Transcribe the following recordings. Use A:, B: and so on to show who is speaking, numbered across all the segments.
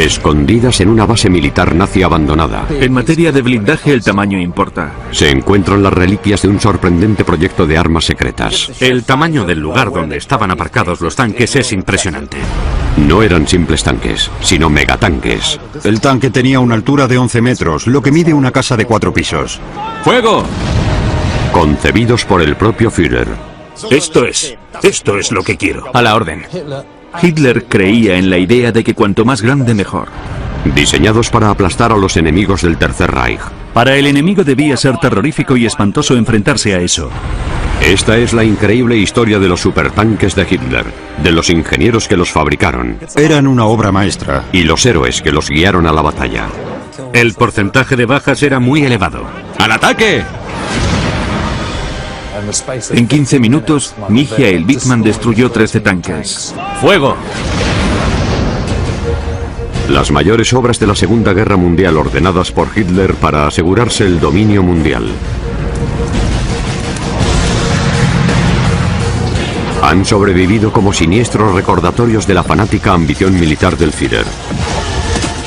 A: Escondidas en una base militar nazi abandonada,
B: En materia de blindaje, el tamaño importa.
A: se encuentran las reliquias de un sorprendente proyecto de armas secretas.
C: El tamaño del lugar donde estaban aparcados los tanques es impresionante.
A: No eran simples tanques, sino megatanques.
D: El tanque tenía una altura de 11 metros, lo que mide una casa de 4 pisos.
B: ¡Fuego!
A: Concebidos por el propio Führer.
C: Esto es lo que quiero.
B: A la orden. Hitler creía en la idea de que cuanto más grande mejor.
A: Diseñados para aplastar a los enemigos del Tercer Reich.
B: Para el enemigo debía ser terrorífico y espantoso enfrentarse a eso.
A: Esta es la increíble historia de los supertanques de Hitler, de los ingenieros que los fabricaron
D: Eran una obra maestra.
A: y los héroes que los guiaron a la batalla.
C: El porcentaje de bajas era muy elevado.
B: ¡Al ataque! En 15 minutos, Michael Wittmann destruyó 13 tanques. ¡Fuego!
A: Las mayores obras de la Segunda Guerra Mundial ordenadas por Hitler para asegurarse el dominio mundial. Han sobrevivido como siniestros recordatorios de la fanática ambición militar del Führer.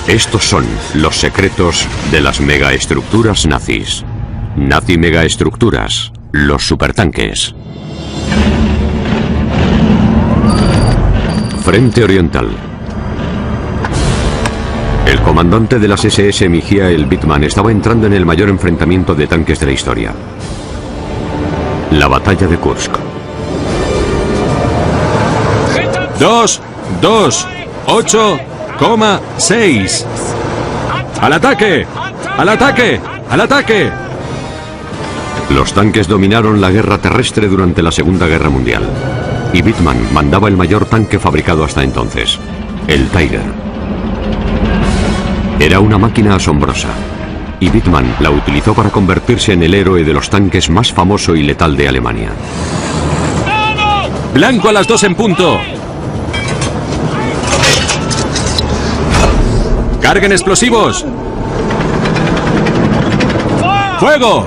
A: Estos son los secretos de las megaestructuras nazis. Nazi megaestructuras, los supertanques. Frente Oriental. El comandante de las SS, Michael Wittmann, estaba entrando en el mayor enfrentamiento de tanques de la historia. La batalla de Kursk.
B: 228,6. ¡Al ataque! ¡Al ataque! ¡Al ataque!
A: Los tanques dominaron la guerra terrestre durante la Segunda Guerra Mundial. Y Wittmann mandaba el mayor tanque fabricado hasta entonces, el Tiger. Era una máquina asombrosa, y Wittmann la utilizó para convertirse en el héroe de los tanques más famoso y letal de Alemania.
B: ¡Blanco a las 2 en punto! ¡Carguen explosivos! ¡Fuego!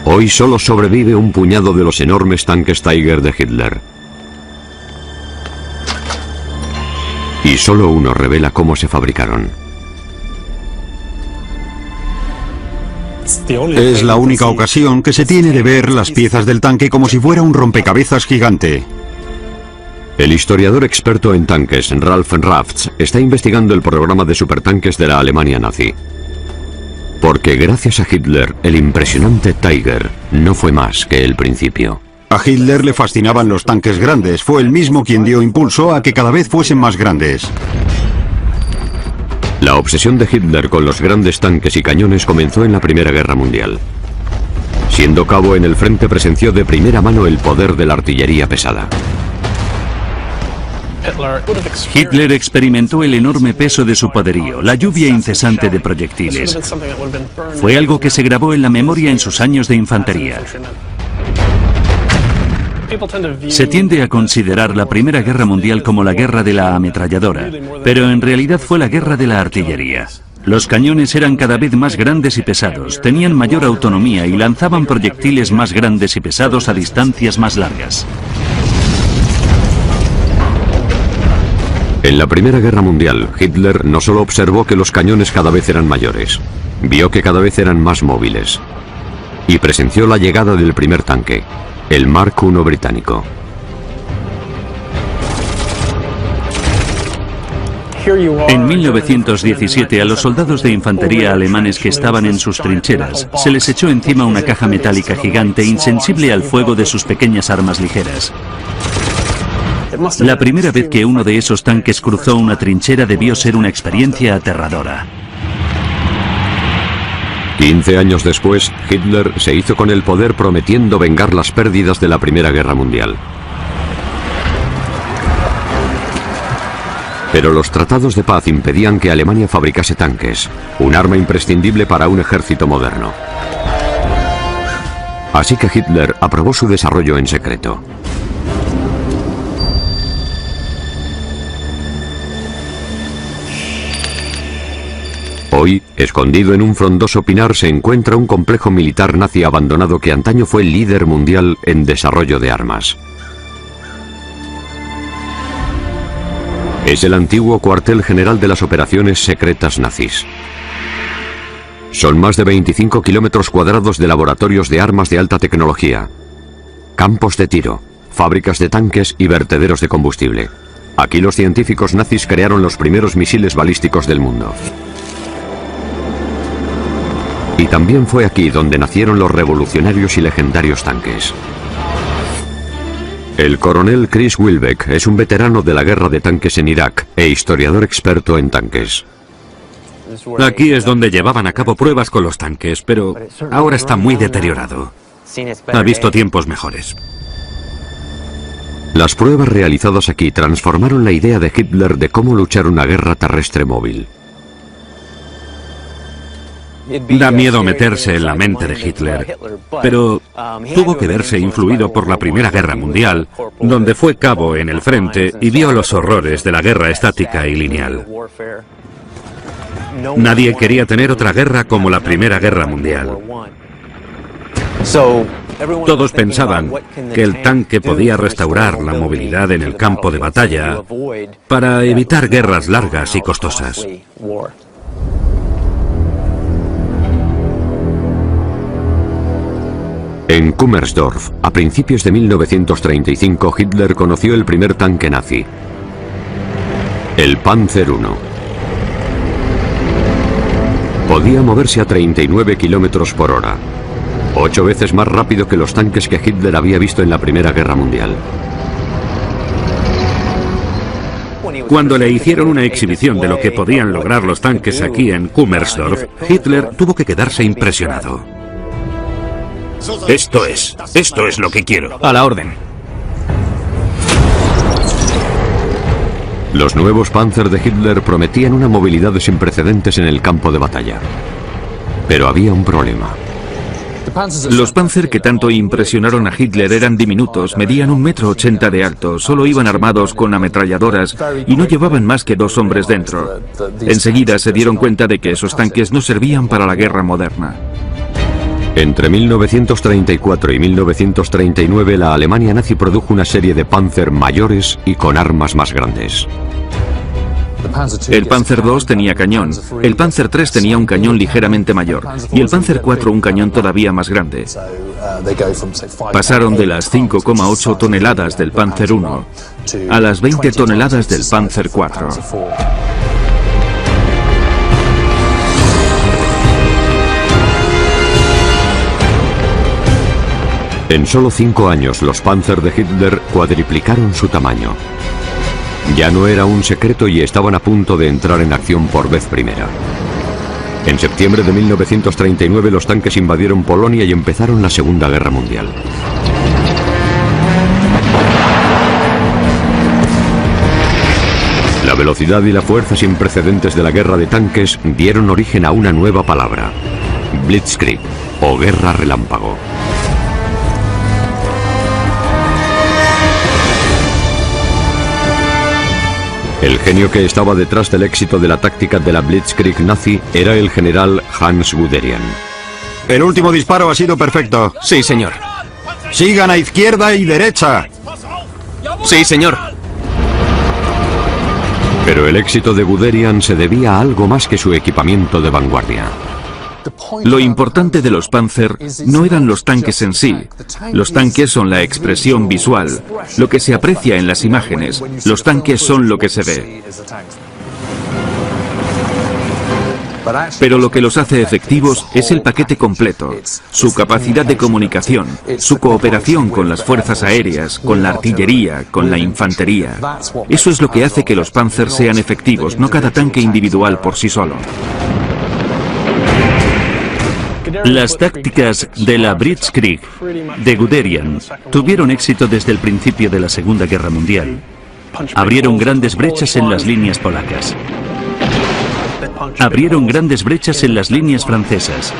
A: Hoy solo sobrevive un puñado de los enormes tanques Tiger de Hitler. Y solo uno revela cómo se fabricaron.
D: Es la única ocasión que se tiene de ver las piezas del tanque como si fuera un rompecabezas gigante.
A: El historiador experto en tanques, Ralf Rafts, está investigando el programa de supertanques de la Alemania nazi. Porque gracias a Hitler, el impresionante Tiger no fue más que el principio.
D: A Hitler le fascinaban los tanques grandes. Fue él mismo quien dio impulso a que cada vez fuesen más grandes.
A: La obsesión de Hitler con los grandes tanques y cañones comenzó en la Primera Guerra Mundial. Siendo cabo en el frente, presenció de primera mano el poder de la artillería pesada.
B: Hitler experimentó el enorme peso de su poderío, la lluvia incesante de proyectiles. Fue algo que se grabó en la memoria en sus años de infantería. Se tiende a considerar la Primera Guerra Mundial como la guerra de la ametralladora, pero en realidad fue la guerra de la artillería. Los cañones eran cada vez más grandes y pesados, tenían mayor autonomía y lanzaban proyectiles más grandes y pesados a distancias más largas.
A: En la Primera Guerra Mundial, Hitler no solo observó que los cañones cada vez eran mayores, vio que cada vez eran más móviles. Y presenció la llegada del primer tanque, el Mark I británico.
B: En 1917, a los soldados de infantería alemanes que estaban en sus trincheras, se les echó encima una caja metálica gigante insensible al fuego de sus pequeñas armas ligeras. La primera vez que uno de esos tanques cruzó una trinchera debió ser una experiencia aterradora.
A: 15 años después, Hitler se hizo con el poder prometiendo vengar las pérdidas de la Primera Guerra Mundial. Pero los tratados de paz impedían que Alemania fabricase tanques, un arma imprescindible para un ejército moderno. Así que Hitler aprobó su desarrollo en secreto. Hoy, escondido en un frondoso pinar, se encuentra un complejo militar nazi abandonado que antaño fue líder mundial en desarrollo de armas. Es el antiguo cuartel general de las operaciones secretas nazis. Son más de 25 kilómetros cuadrados de laboratorios de armas de alta tecnología, campos de tiro, fábricas de tanques y vertederos de combustible. Aquí los científicos nazis crearon los primeros misiles balísticos del mundo. Y también fue aquí donde nacieron los revolucionarios y legendarios tanques. El coronel Chris Wilbeck es un veterano de la guerra de tanques en Irak e historiador experto en tanques.
C: Aquí es donde llevaban a cabo pruebas con los tanques, pero ahora está muy deteriorado. Ha visto tiempos mejores.
A: Las pruebas realizadas aquí transformaron la idea de Hitler de cómo luchar una guerra terrestre móvil.
C: Da miedo meterse en la mente de Hitler, pero tuvo que verse influido por la Primera Guerra Mundial, donde fue cabo en el frente y vio los horrores de la guerra estática y lineal. Nadie quería tener otra guerra como la Primera Guerra Mundial. Todos pensaban que el tanque podía restaurar la movilidad en el campo de batalla para evitar guerras largas y costosas.
A: En Kummersdorf, a principios de 1935, Hitler conoció el primer tanque nazi, el Panzer I. Podía moverse a 39 kilómetros por hora, 8 veces más rápido que los tanques que Hitler había visto en la Primera Guerra Mundial.
C: Cuando le hicieron una exhibición de lo que podían lograr los tanques aquí en Kummersdorf, Hitler tuvo que quedarse impresionado. Esto es lo que quiero.
E: A la orden.
A: Los nuevos Panzer de Hitler prometían una movilidad sin precedentes en el campo de batalla. Pero había un problema.
E: Los Panzer que tanto impresionaron a Hitler eran diminutos, medían 1,80 m de alto, solo iban armados con ametralladoras y no llevaban más que 2 hombres dentro. Enseguida se dieron cuenta de que esos tanques no servían para la guerra moderna.
A: Entre 1934 y 1939 la Alemania nazi produjo una serie de Panzer mayores y con armas más grandes.
E: El Panzer II tenía cañón, el Panzer III tenía un cañón ligeramente mayor y el Panzer IV un cañón todavía más grande. Pasaron de las 5,8 toneladas del Panzer I a las 20 toneladas del Panzer IV.
A: En solo 5 años los Panzer de Hitler cuadriplicaron su tamaño. Ya no era un secreto y estaban a punto de entrar en acción por vez primera. En septiembre de 1939 los tanques invadieron Polonia y empezaron la Segunda Guerra Mundial. La velocidad y la fuerza sin precedentes de la guerra de tanques dieron origen a una nueva palabra: Blitzkrieg, o guerra relámpago. El genio que estaba detrás del éxito de la táctica de la Blitzkrieg nazi era el general Hans Guderian.
D: El último disparo ha sido perfecto.
E: Sí, señor.
D: Sigan a izquierda y derecha.
E: Sí, señor.
A: Pero el éxito de Guderian se debía a algo más que su equipamiento de vanguardia.
E: Lo importante de los Panzer no eran los tanques en sí. Los tanques son la expresión visual, lo que se aprecia en las imágenes. Los tanques son lo que se ve. Pero lo que los hace efectivos es el paquete completo, su capacidad de comunicación, su cooperación con las fuerzas aéreas, con la artillería, con la infantería. Eso es lo que hace que los Panzer sean efectivos, no cada tanque individual por sí solo. Las tácticas de la Blitzkrieg de Guderian tuvieron éxito desde el principio de la Segunda Guerra Mundial. Abrieron grandes brechas en las líneas polacas. Abrieron grandes brechas en las líneas francesas.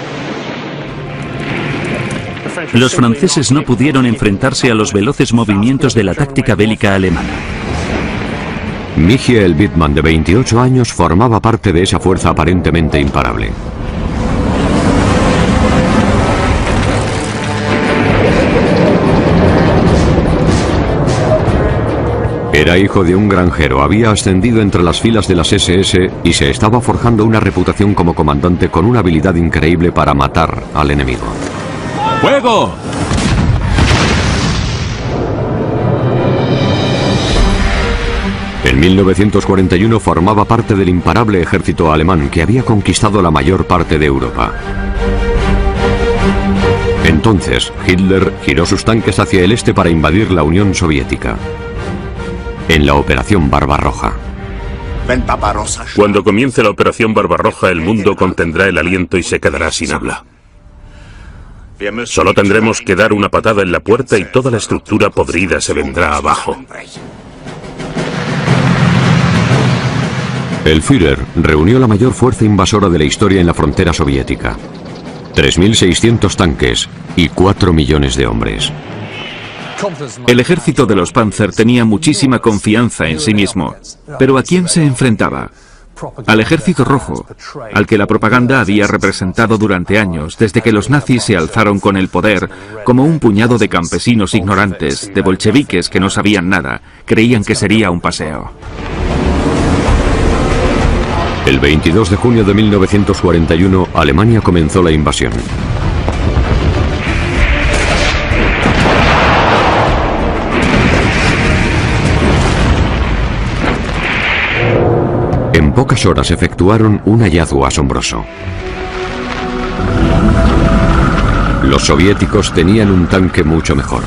E: Los franceses no pudieron enfrentarse a los veloces movimientos de la táctica bélica alemana.
A: Michael Wittmann, de 28 años, formaba parte de esa fuerza aparentemente imparable. Era hijo de un granjero, había ascendido entre las filas de las SS y se estaba forjando una reputación como comandante con una habilidad increíble para matar al enemigo.
E: ¡Fuego!
A: En 1941 formaba parte del imparable ejército alemán que había conquistado la mayor parte de Europa. Entonces, Hitler giró sus tanques hacia el este para invadir la Unión Soviética. En la Operación Barbarroja.
F: Cuando comience la Operación Barbarroja, el mundo contendrá el aliento y se quedará sin habla. Solo tendremos que dar una patada en la puerta y toda la estructura podrida se vendrá abajo.
A: El Führer reunió la mayor fuerza invasora de la historia en la frontera soviética. 3.600 tanques y 4 millones de hombres.
E: El ejército de los Panzer tenía muchísima confianza en sí mismo. ¿Pero a quién se enfrentaba? Al ejército rojo, al que la propaganda había representado durante años, desde que los nazis se alzaron con el poder, como un puñado de campesinos ignorantes, de bolcheviques que no sabían nada, creían que sería un paseo.
A: El 22 de junio de 1941, Alemania comenzó la invasión. En pocas horas efectuaron un hallazgo asombroso. Los soviéticos tenían un tanque mucho mejor.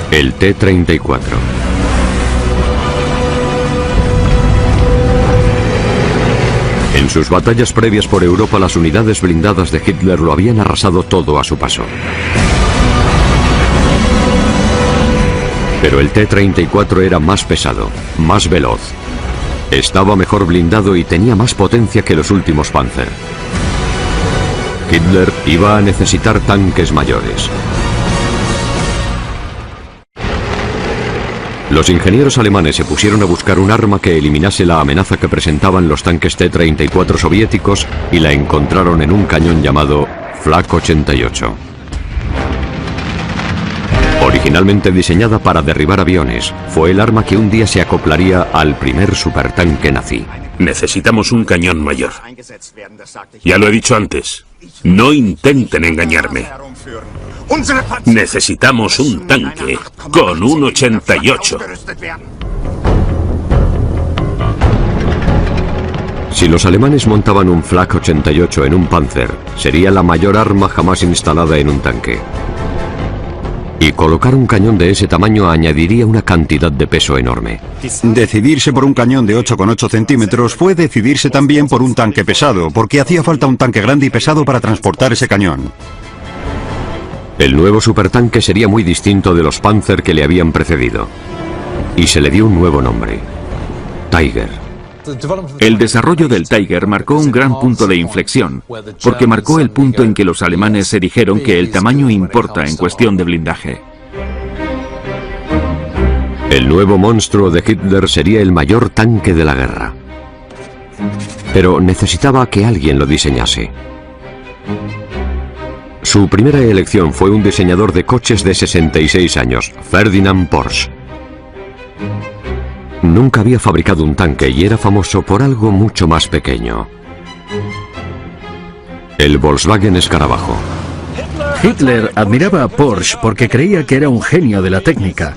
A: El T-34. En sus batallas previas por Europa, las unidades blindadas de Hitler lo habían arrasado todo a su paso. Pero el T-34 era más pesado, más veloz. Estaba mejor blindado y tenía más potencia que los últimos Panzer. Hitler iba a necesitar tanques mayores. Los ingenieros alemanes se pusieron a buscar un arma que eliminase la amenaza que presentaban los tanques T-34 soviéticos y la encontraron en un cañón llamado Flak 88. Originalmente diseñada para derribar aviones, fue el arma que un día se acoplaría al primer supertanque nazi.
F: Necesitamos un cañón mayor. Ya lo he dicho antes, no intenten engañarme. Necesitamos un tanque con un 88.
A: Si los alemanes montaban un Flak 88 en un Panzer, sería la mayor arma jamás instalada en un tanque. Y colocar un cañón de ese tamaño añadiría una cantidad de peso enorme.
D: Decidirse por un cañón de 8,8 centímetros fue decidirse también por un tanque pesado, porque hacía falta un tanque grande y pesado para transportar ese cañón.
A: El nuevo supertanque sería muy distinto de los Panzer que le habían precedido. Y se le dio un nuevo nombre: Tiger.
E: El desarrollo del Tiger marcó un gran punto de inflexión, porque marcó el punto en que los alemanes se dijeron que el tamaño importa en cuestión de blindaje.
A: El nuevo monstruo de Hitler sería el mayor tanque de la guerra. Pero necesitaba que alguien lo diseñase. Su primera elección fue un diseñador de coches de 66 años, Ferdinand Porsche. Nunca había fabricado un tanque y era famoso por algo mucho más pequeño: el Volkswagen Escarabajo.
G: Hitler admiraba a Porsche porque creía que era un genio de la técnica,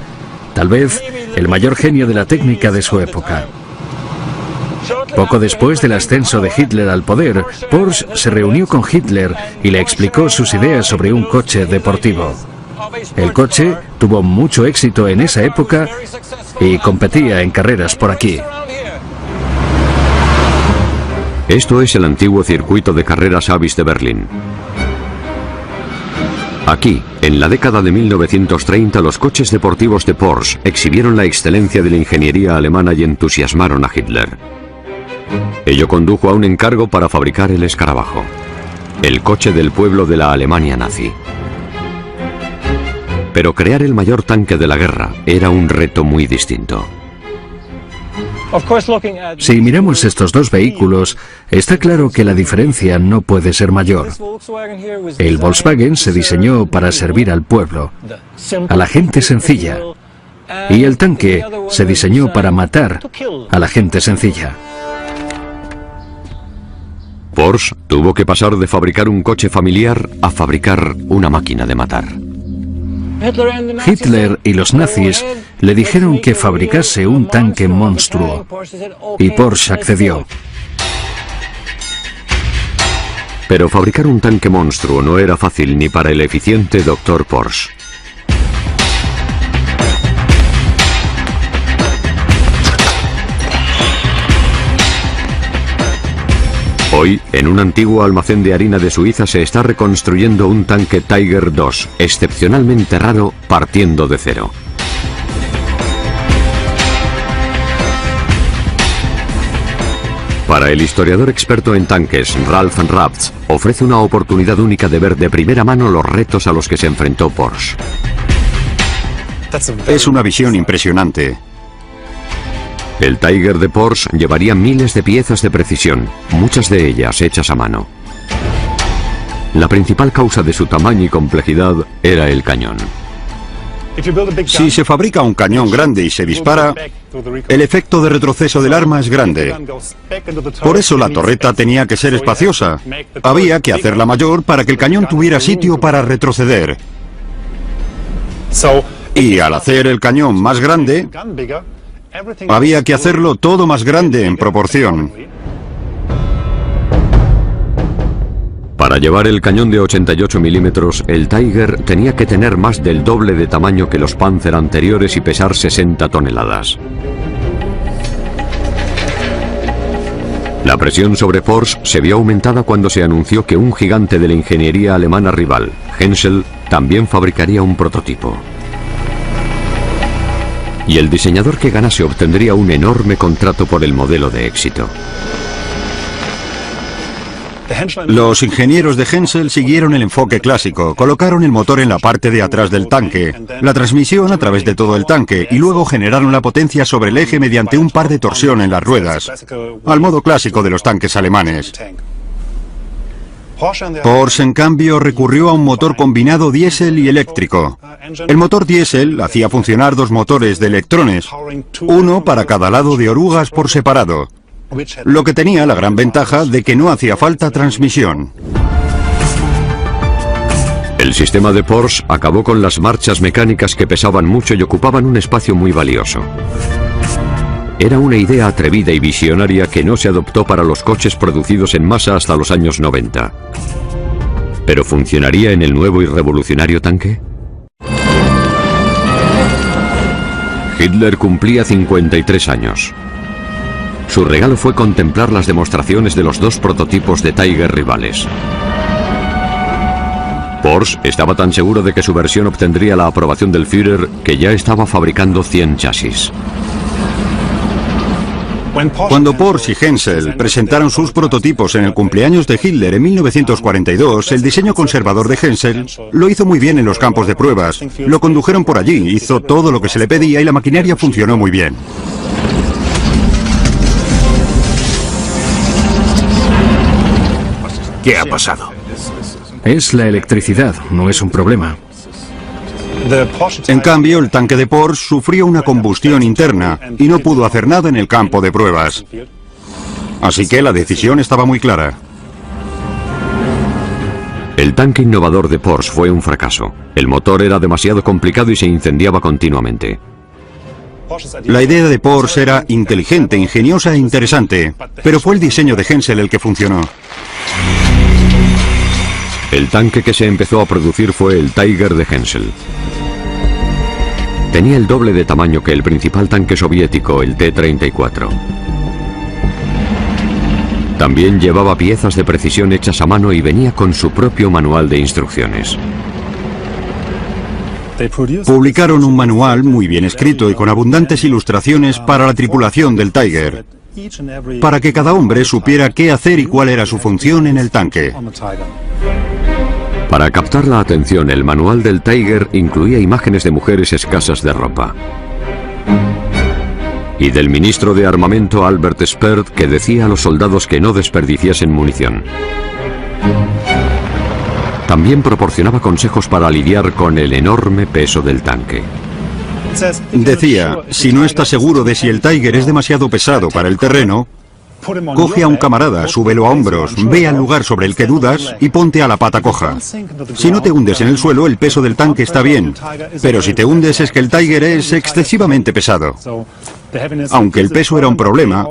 G: tal vez el mayor genio de la técnica de su época. Poco después del ascenso de Hitler al poder, Porsche se reunió con Hitler y le explicó sus ideas sobre un coche deportivo. El coche tuvo mucho éxito en esa época y competía en carreras por aquí.
A: Esto es el antiguo circuito de carreras Avis de Berlín. Aquí, en la década de 1930, los coches deportivos de Porsche exhibieron la excelencia de la ingeniería alemana y entusiasmaron a Hitler. Ello condujo a un encargo para fabricar el Escarabajo, el coche del pueblo de la Alemania nazi. Pero crear el mayor tanque de la guerra era un reto muy distinto.
G: Si miramos estos dos vehículos, está claro que la diferencia no puede ser mayor. El Volkswagen se diseñó para servir al pueblo, a la gente sencilla, y el tanque se diseñó para matar a la gente sencilla.
A: Porsche tuvo que pasar de fabricar un coche familiar a fabricar una máquina de matar.
G: Hitler y los nazis le dijeron que fabricase un tanque monstruo, y Porsche accedió.
A: Pero fabricar un tanque monstruo no era fácil ni para el eficiente Dr. Porsche. Hoy, en un antiguo almacén de harina de Suiza se está reconstruyendo un tanque Tiger II, excepcionalmente raro, partiendo de cero. Para el historiador experto en tanques, Ralph Rapps, ofrece una oportunidad única de ver de primera mano los retos a los que se enfrentó Porsche.
D: Es una visión impresionante.
A: El Tiger de Porsche llevaría miles de piezas de precisión, muchas de ellas hechas a mano. La principal causa de su tamaño y complejidad era el cañón.
D: Si se fabrica un cañón grande y se dispara, el efecto de retroceso del arma es grande. Por eso la torreta tenía que ser espaciosa. Había que hacerla mayor para que el cañón tuviera sitio para retroceder. Y al hacer el cañón más grande, había que hacerlo todo más grande en proporción.
A: Para llevar el cañón de 88 milímetros, el Tiger tenía que tener más del doble de tamaño que los Panzer anteriores y pesar 60 toneladas. La presión sobre Porsche se vio aumentada cuando se anunció que un gigante de la ingeniería alemana rival, Henschel, también fabricaría un prototipo. Y el diseñador que ganase obtendría un enorme contrato por el modelo de éxito.
D: Los ingenieros de Henschel siguieron el enfoque clásico, colocaron el motor en la parte de atrás del tanque, la transmisión a través de todo el tanque y luego generaron la potencia sobre el eje mediante un par de torsión en las ruedas, al modo clásico de los tanques alemanes. Porsche, en cambio, recurrió a un motor combinado diésel y eléctrico. El motor diésel hacía funcionar dos motores de electrones, uno para cada lado de orugas por separado, lo que tenía la gran ventaja de que no hacía falta transmisión.
A: El sistema de Porsche acabó con las marchas mecánicas que pesaban mucho y ocupaban un espacio muy valioso. Era una idea atrevida y visionaria que no se adoptó para los coches producidos en masa hasta los años 90. ¿Pero funcionaría en el nuevo y revolucionario tanque? Hitler cumplía 53 años. Su regalo fue contemplar las demostraciones de los dos prototipos de Tiger rivales. Porsche estaba tan seguro de que su versión obtendría la aprobación del Führer que ya estaba fabricando 100 chasis.
D: Cuando Porsche y Henschel presentaron sus prototipos en el cumpleaños de Hitler en 1942, el diseño conservador de Henschel lo hizo muy bien en los campos de pruebas. Lo condujeron por allí, hizo todo lo que se le pedía y la maquinaria funcionó muy bien.
F: ¿Qué ha pasado?
G: Es la electricidad, no es un problema.
D: En cambio, el tanque de Porsche sufrió una combustión interna y no pudo hacer nada en el campo de pruebas. Así que la decisión estaba muy clara.
A: El tanque innovador de Porsche fue un fracaso. El motor era demasiado complicado y se incendiaba continuamente.
D: La idea de Porsche era inteligente, ingeniosa e interesante, pero fue el diseño de Henschel el que funcionó.
A: El tanque que se empezó a producir fue el Tiger de Henschel. Tenía el doble de tamaño que el principal tanque soviético, el T-34. También llevaba piezas de precisión hechas a mano y venía con su propio manual de instrucciones.
D: Publicaron un manual muy bien escrito y con abundantes ilustraciones para la tripulación del Tiger, para que cada hombre supiera qué hacer y cuál era su función en el tanque.
A: Para captar la atención, el manual del Tiger incluía imágenes de mujeres escasas de ropa. Y del ministro de Armamento Albert Speer, que decía a los soldados que no desperdiciasen munición. También proporcionaba consejos para lidiar con el enorme peso del tanque.
D: Decía, si no estás seguro de si el Tiger es demasiado pesado para el terreno, coge a un camarada, súbelo a hombros, ve al lugar sobre el que dudas y ponte a la pata coja. Si no te hundes en el suelo, el peso del tanque está bien, pero si te hundes es que el Tiger es excesivamente pesado. Aunque el peso era un problema,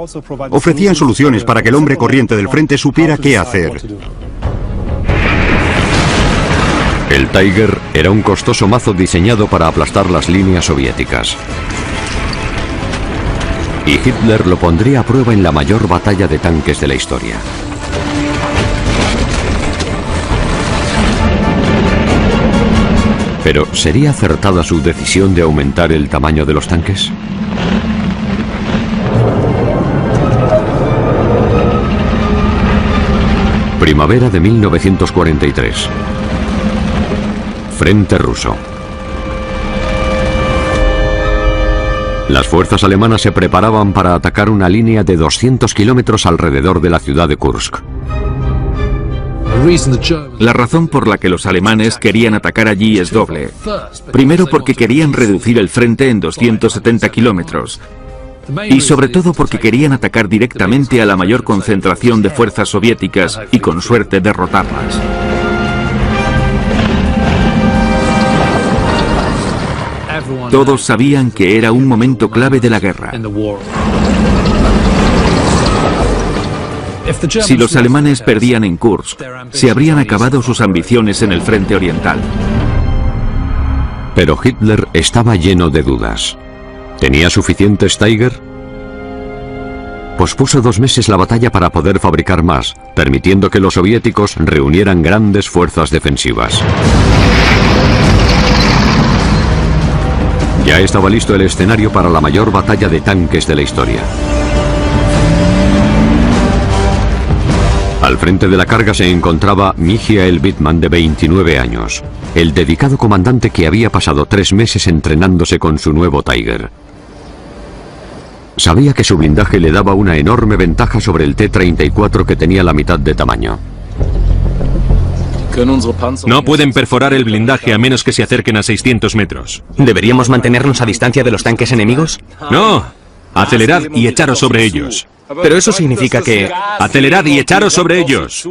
D: ofrecían soluciones para que el hombre corriente del frente supiera qué hacer.
A: El Tiger era un costoso mazo diseñado para aplastar las líneas soviéticas. Y Hitler lo pondría a prueba en la mayor batalla de tanques de la historia. Pero, ¿sería acertada su decisión de aumentar el tamaño de los tanques? Primavera de 1943. Frente ruso. Las fuerzas alemanas se preparaban para atacar una línea de 200 kilómetros alrededor de la ciudad de Kursk.
E: La razón por la que los alemanes querían atacar allí es doble. Primero porque querían reducir el frente en 270 kilómetros. Y sobre todo porque querían atacar directamente a la mayor concentración de fuerzas soviéticas y con suerte derrotarlas. Todos sabían que era un momento clave de la guerra. Si los alemanes perdían en Kursk, se habrían acabado sus ambiciones en el frente oriental.
A: Pero Hitler estaba lleno de dudas. ¿Tenía suficientes Tiger? Pospuso 2 meses la batalla para poder fabricar más, permitiendo que los soviéticos reunieran grandes fuerzas defensivas. Ya estaba listo el escenario para la mayor batalla de tanques de la historia. Al frente de la carga se encontraba Michael Wittmann, de 29 años, el dedicado comandante que había pasado 3 meses entrenándose con su nuevo Tiger. Sabía que su blindaje le daba una enorme ventaja sobre el T-34, que tenía la mitad de tamaño.
H: No pueden perforar el blindaje a menos que se acerquen a 600 metros.
I: ¿Deberíamos mantenernos a distancia de los tanques enemigos?
H: No, acelerad y echaros sobre ellos.
I: Pero eso significa que...
H: Acelerad y echaros sobre ellos.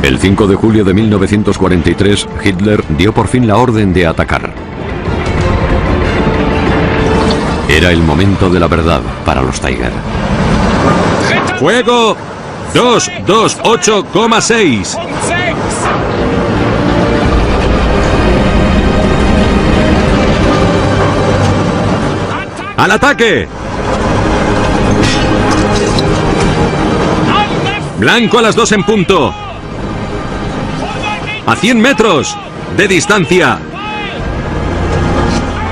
A: El 5 de julio de 1943, Hitler dio por fin la orden de atacar. Era el momento de la verdad para los Tiger.
H: ¡Fuego! 228,6. ¡Al ataque! Blanco a las 2 en punto. A 100 metros de distancia.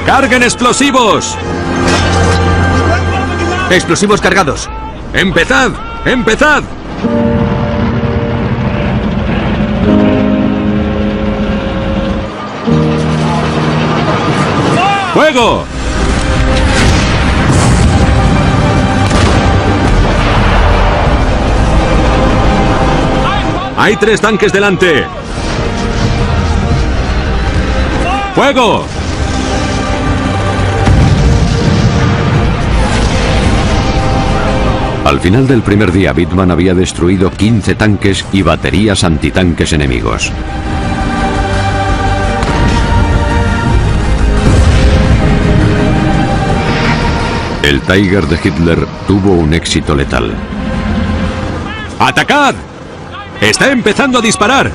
H: ¡Carguen explosivos!
I: Explosivos cargados.
H: ¡Empezad! ¡Empezad! ¡Fuego! Hay 3 tanques delante. ¡Fuego!
A: Al final del primer día, Wittmann había destruido 15 tanques y baterías antitanques enemigos. El Tiger de Hitler tuvo un éxito letal.
H: ¡Atacad! ¡Está empezando a disparar!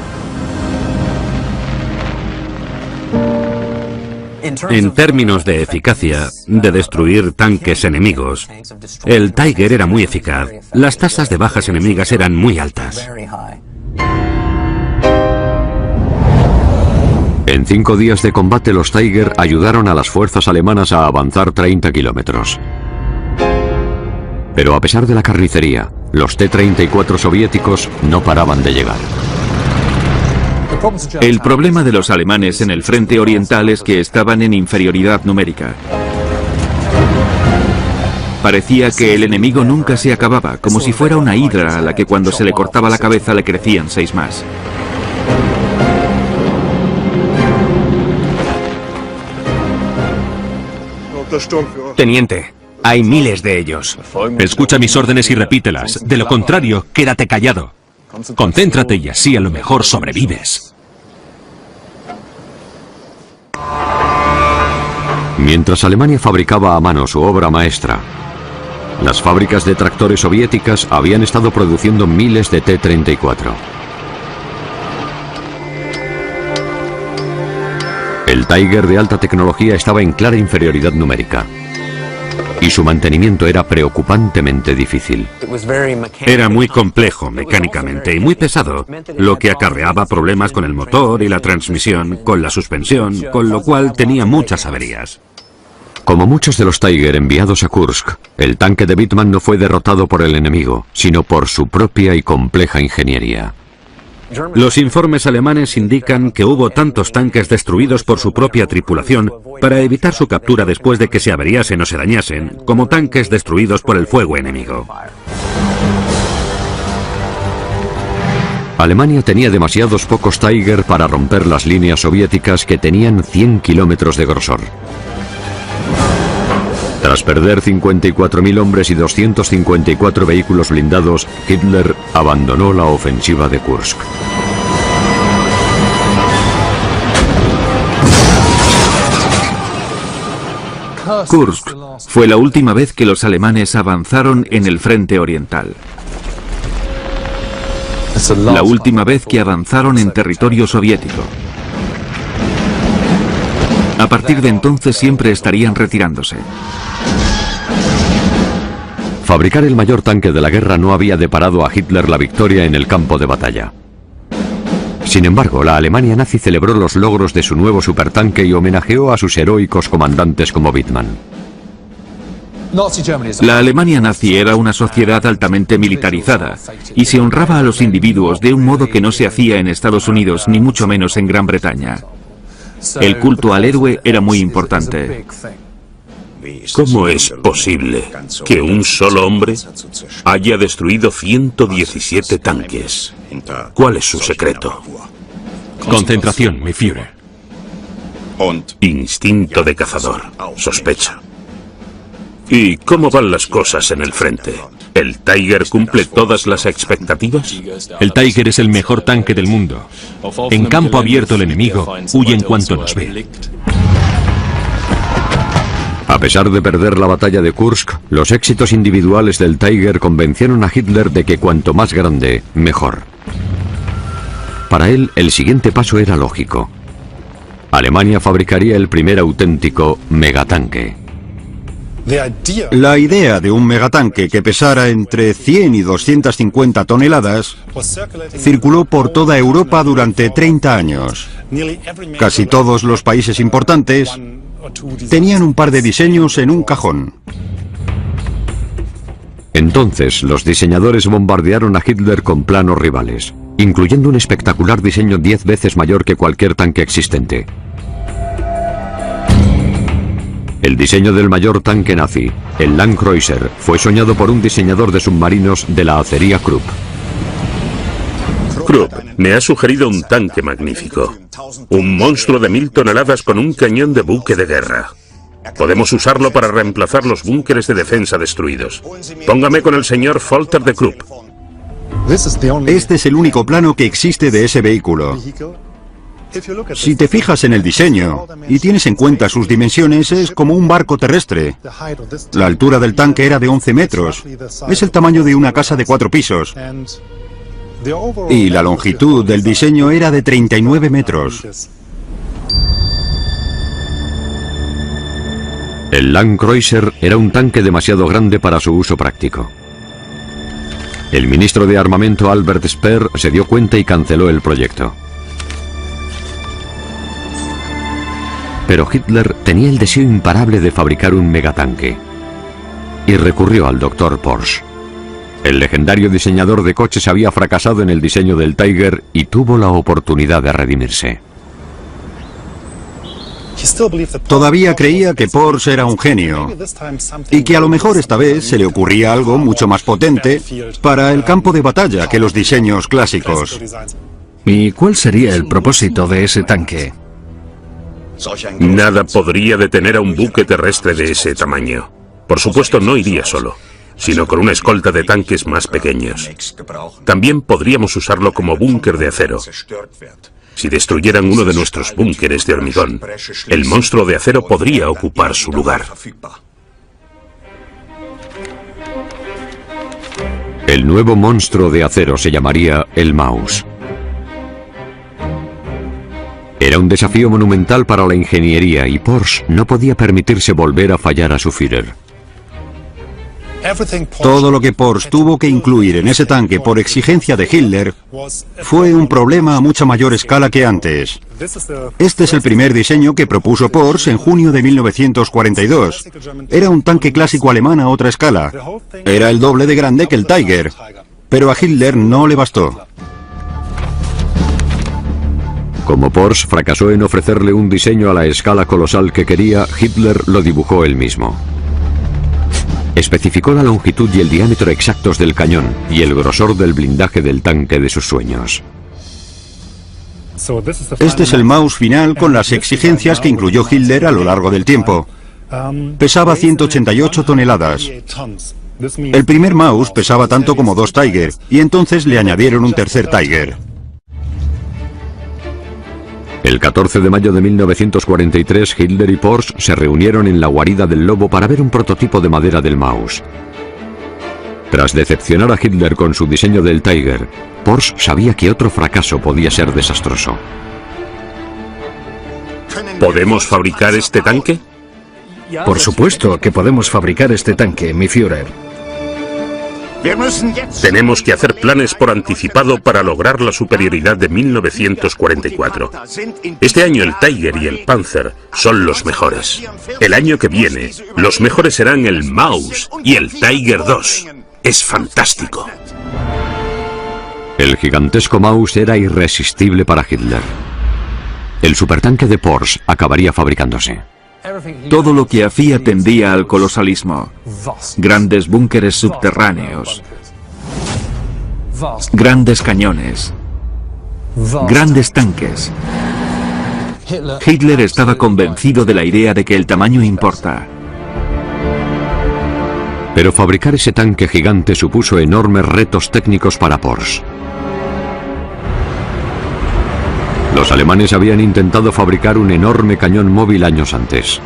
C: En términos de eficacia, de destruir tanques enemigos, el Tiger era muy eficaz. Las tasas de bajas enemigas eran muy altas.
A: En 5 días de combate, los Tiger ayudaron a las fuerzas alemanas a avanzar 30 kilómetros. Pero a pesar de la carnicería, los T-34 soviéticos no paraban de llegar.
E: El problema de los alemanes en el frente oriental es que estaban en inferioridad numérica. Parecía que el enemigo nunca se acababa, como si fuera una hidra a la que cuando se le cortaba la cabeza le crecían 6 más.
I: Teniente, hay miles de ellos.
H: Escucha mis órdenes y repítelas. De lo contrario, quédate callado. Concéntrate y así a lo mejor sobrevives.
A: Mientras Alemania fabricaba a mano su obra maestra, las fábricas de tractores soviéticas habían estado produciendo miles de T-34. El Tiger de alta tecnología estaba en clara inferioridad numérica y su mantenimiento era preocupantemente difícil.
C: Era muy complejo mecánicamente y muy pesado, lo que acarreaba problemas con el motor y la transmisión, con la suspensión, con lo cual tenía muchas averías.
A: Como muchos de los Tiger enviados a Kursk, el tanque de Wittmann no fue derrotado por el enemigo, sino por su propia y compleja ingeniería.
C: Los informes alemanes indican que hubo tantos tanques destruidos por su propia tripulación para evitar su captura después de que se averiasen o se dañasen, como tanques destruidos por el fuego enemigo.
A: Alemania tenía demasiados pocos Tiger para romper las líneas soviéticas que tenían 100 kilómetros de grosor. Tras perder 54.000 hombres y 254 vehículos blindados, Hitler abandonó la ofensiva de Kursk.
E: Kursk fue la última vez que los alemanes avanzaron en el frente oriental. La última vez que avanzaron en territorio soviético. A partir de entonces siempre estarían retirándose.
A: Fabricar el mayor tanque de la guerra no había deparado a Hitler la victoria en el campo de batalla. Sin embargo, la Alemania nazi celebró los logros de su nuevo supertanque y homenajeó a sus heroicos comandantes como Wittmann.
E: La Alemania nazi era una sociedad altamente militarizada y se honraba a los individuos de un modo que no se hacía en Estados Unidos ni mucho menos en Gran Bretaña. El culto al héroe era muy importante.
F: ¿Cómo es posible que un solo hombre haya destruido 117 tanques? ¿Cuál es su secreto?
H: Concentración, mi Führer.
F: Instinto de cazador, sospecha. ¿Y cómo van las cosas en el frente? ¿El Tiger cumple todas las expectativas?
H: El Tiger es el mejor tanque del mundo. En campo abierto el enemigo huye en cuanto nos ve.
A: A pesar de perder la batalla de Kursk, los éxitos individuales del Tiger convencieron a Hitler de que cuanto más grande, mejor. Para él, el siguiente paso era lógico. Alemania fabricaría el primer auténtico megatanque.
D: La idea de un megatanque que pesara entre 100 y 250 toneladas circuló por toda Europa durante 30 años. Casi todos los países importantes tenían un par de diseños en un cajón.
A: Entonces, los diseñadores bombardearon a Hitler con planos rivales, incluyendo un espectacular diseño 10 veces mayor que cualquier tanque existente. El diseño del mayor tanque nazi, el Landkreuzer, fue soñado por un diseñador de submarinos de la acería Krupp.
F: Krupp me ha sugerido un tanque magnífico. Un monstruo de 1000 toneladas con un cañón de buque de guerra. Podemos usarlo para reemplazar los búnkeres de defensa destruidos. Póngame con el señor Folter de Krupp.
D: Este es el único plano que existe de ese vehículo. Si te fijas en el diseño y tienes en cuenta sus dimensiones, es como un barco terrestre. La altura del tanque era de 11 metros. Es el tamaño de una casa de 4 pisos. Y la longitud del diseño era de 39 metros.
A: El Landkreuzer era un tanque demasiado grande para su uso práctico. El ministro de Armamento Albert Speer se dio cuenta y canceló el proyecto. Pero Hitler tenía el deseo imparable de fabricar un megatanque. y recurrió al Dr. Porsche. El legendario diseñador de coches había fracasado en el diseño del Tiger y tuvo la oportunidad de redimirse.
D: Todavía creía que Porsche era un genio y que a lo mejor esta vez se le ocurría algo mucho más potente para el campo de batalla que los diseños clásicos.
G: ¿Y cuál sería el propósito de ese tanque?
F: Nada podría detener a un buque terrestre de ese tamaño. Por supuesto, no iría solo, sino con una escolta de tanques más pequeños. También podríamos usarlo como búnker de acero. Si destruyeran uno de nuestros búnkeres de hormigón, el monstruo de acero podría ocupar su lugar.
A: El nuevo monstruo de acero se llamaría el Maus. Era un desafío monumental para la ingeniería y Porsche no podía permitirse volver a fallar a su Führer.
D: Todo lo que Porsche tuvo que incluir en ese tanque por exigencia de Hitler fue un problema a mucha mayor escala que antes. Este es el primer diseño que propuso Porsche en junio de 1942. Era un tanque clásico alemán a otra escala. Era el doble de grande que el Tiger, pero a Hitler no le bastó.
A: Como Porsche fracasó en ofrecerle un diseño a la escala colosal que quería, Hitler lo dibujó él mismo. Especificó la longitud y el diámetro exactos del cañón y el grosor del blindaje del tanque de sus sueños.
D: Este es el Maus final con las exigencias que incluyó Hitler a lo largo del tiempo. Pesaba 188 toneladas. El primer Maus pesaba tanto como 2 Tiger, y entonces le añadieron un tercer Tiger.
A: El 14 de mayo de 1943, Hitler y Porsche se reunieron en la guarida del Lobo para ver un prototipo de madera del Maus. Tras decepcionar a Hitler con su diseño del Tiger, Porsche sabía que otro fracaso podía ser desastroso.
F: ¿Podemos fabricar este tanque?
G: Por supuesto que podemos fabricar este tanque, mi Führer.
F: Tenemos que hacer planes por anticipado para lograr la superioridad de 1944. Este año el Tiger y el Panzer son los mejores. El año que viene, los mejores serán el Maus y el Tiger II. Es fantástico.
A: El gigantesco Maus era irresistible para Hitler. El supertanque de Porsche acabaría fabricándose.
E: Todo lo que hacía tendía al colosalismo. Grandes búnkeres subterráneos, grandes cañones, grandes tanques. Hitler estaba convencido de la idea de que el tamaño importa.
A: Pero fabricar ese tanque gigante supuso enormes retos técnicos para Porsche. Los alemanes habían intentado fabricar un enorme cañón móvil años antes.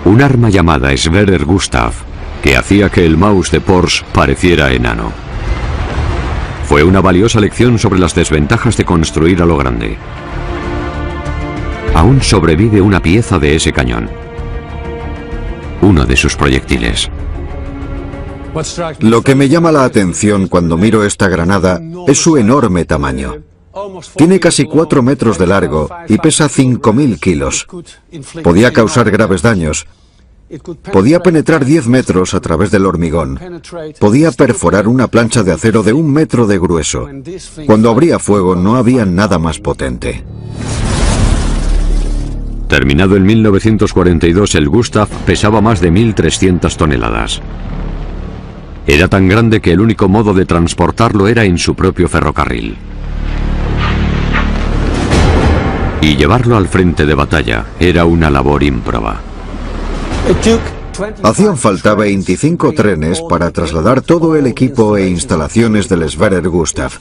A: Un arma llamada Schwerer Gustav, que hacía que el Maus de Porsche pareciera enano. Fue una valiosa lección sobre las desventajas de construir a lo grande. Aún sobrevive una pieza de ese cañón. Uno de sus proyectiles.
J: Lo que me llama la atención cuando miro esta granada es su enorme tamaño. Tiene casi 4 metros de largo y pesa 5.000 kilos. Podía causar graves daños. Podía penetrar 10 metros a través del hormigón. Podía perforar una plancha de acero de 1 metro de grueso. Cuando abría fuego no había nada más potente.
A: Terminado en 1942, el Gustav pesaba más de 1.300 toneladas. Era tan grande que el único modo de transportarlo era en su propio ferrocarril. Y llevarlo al frente de batalla era una labor ímproba.
J: Hacían falta 25 trenes para trasladar todo el equipo e instalaciones del Schwerer Gustav.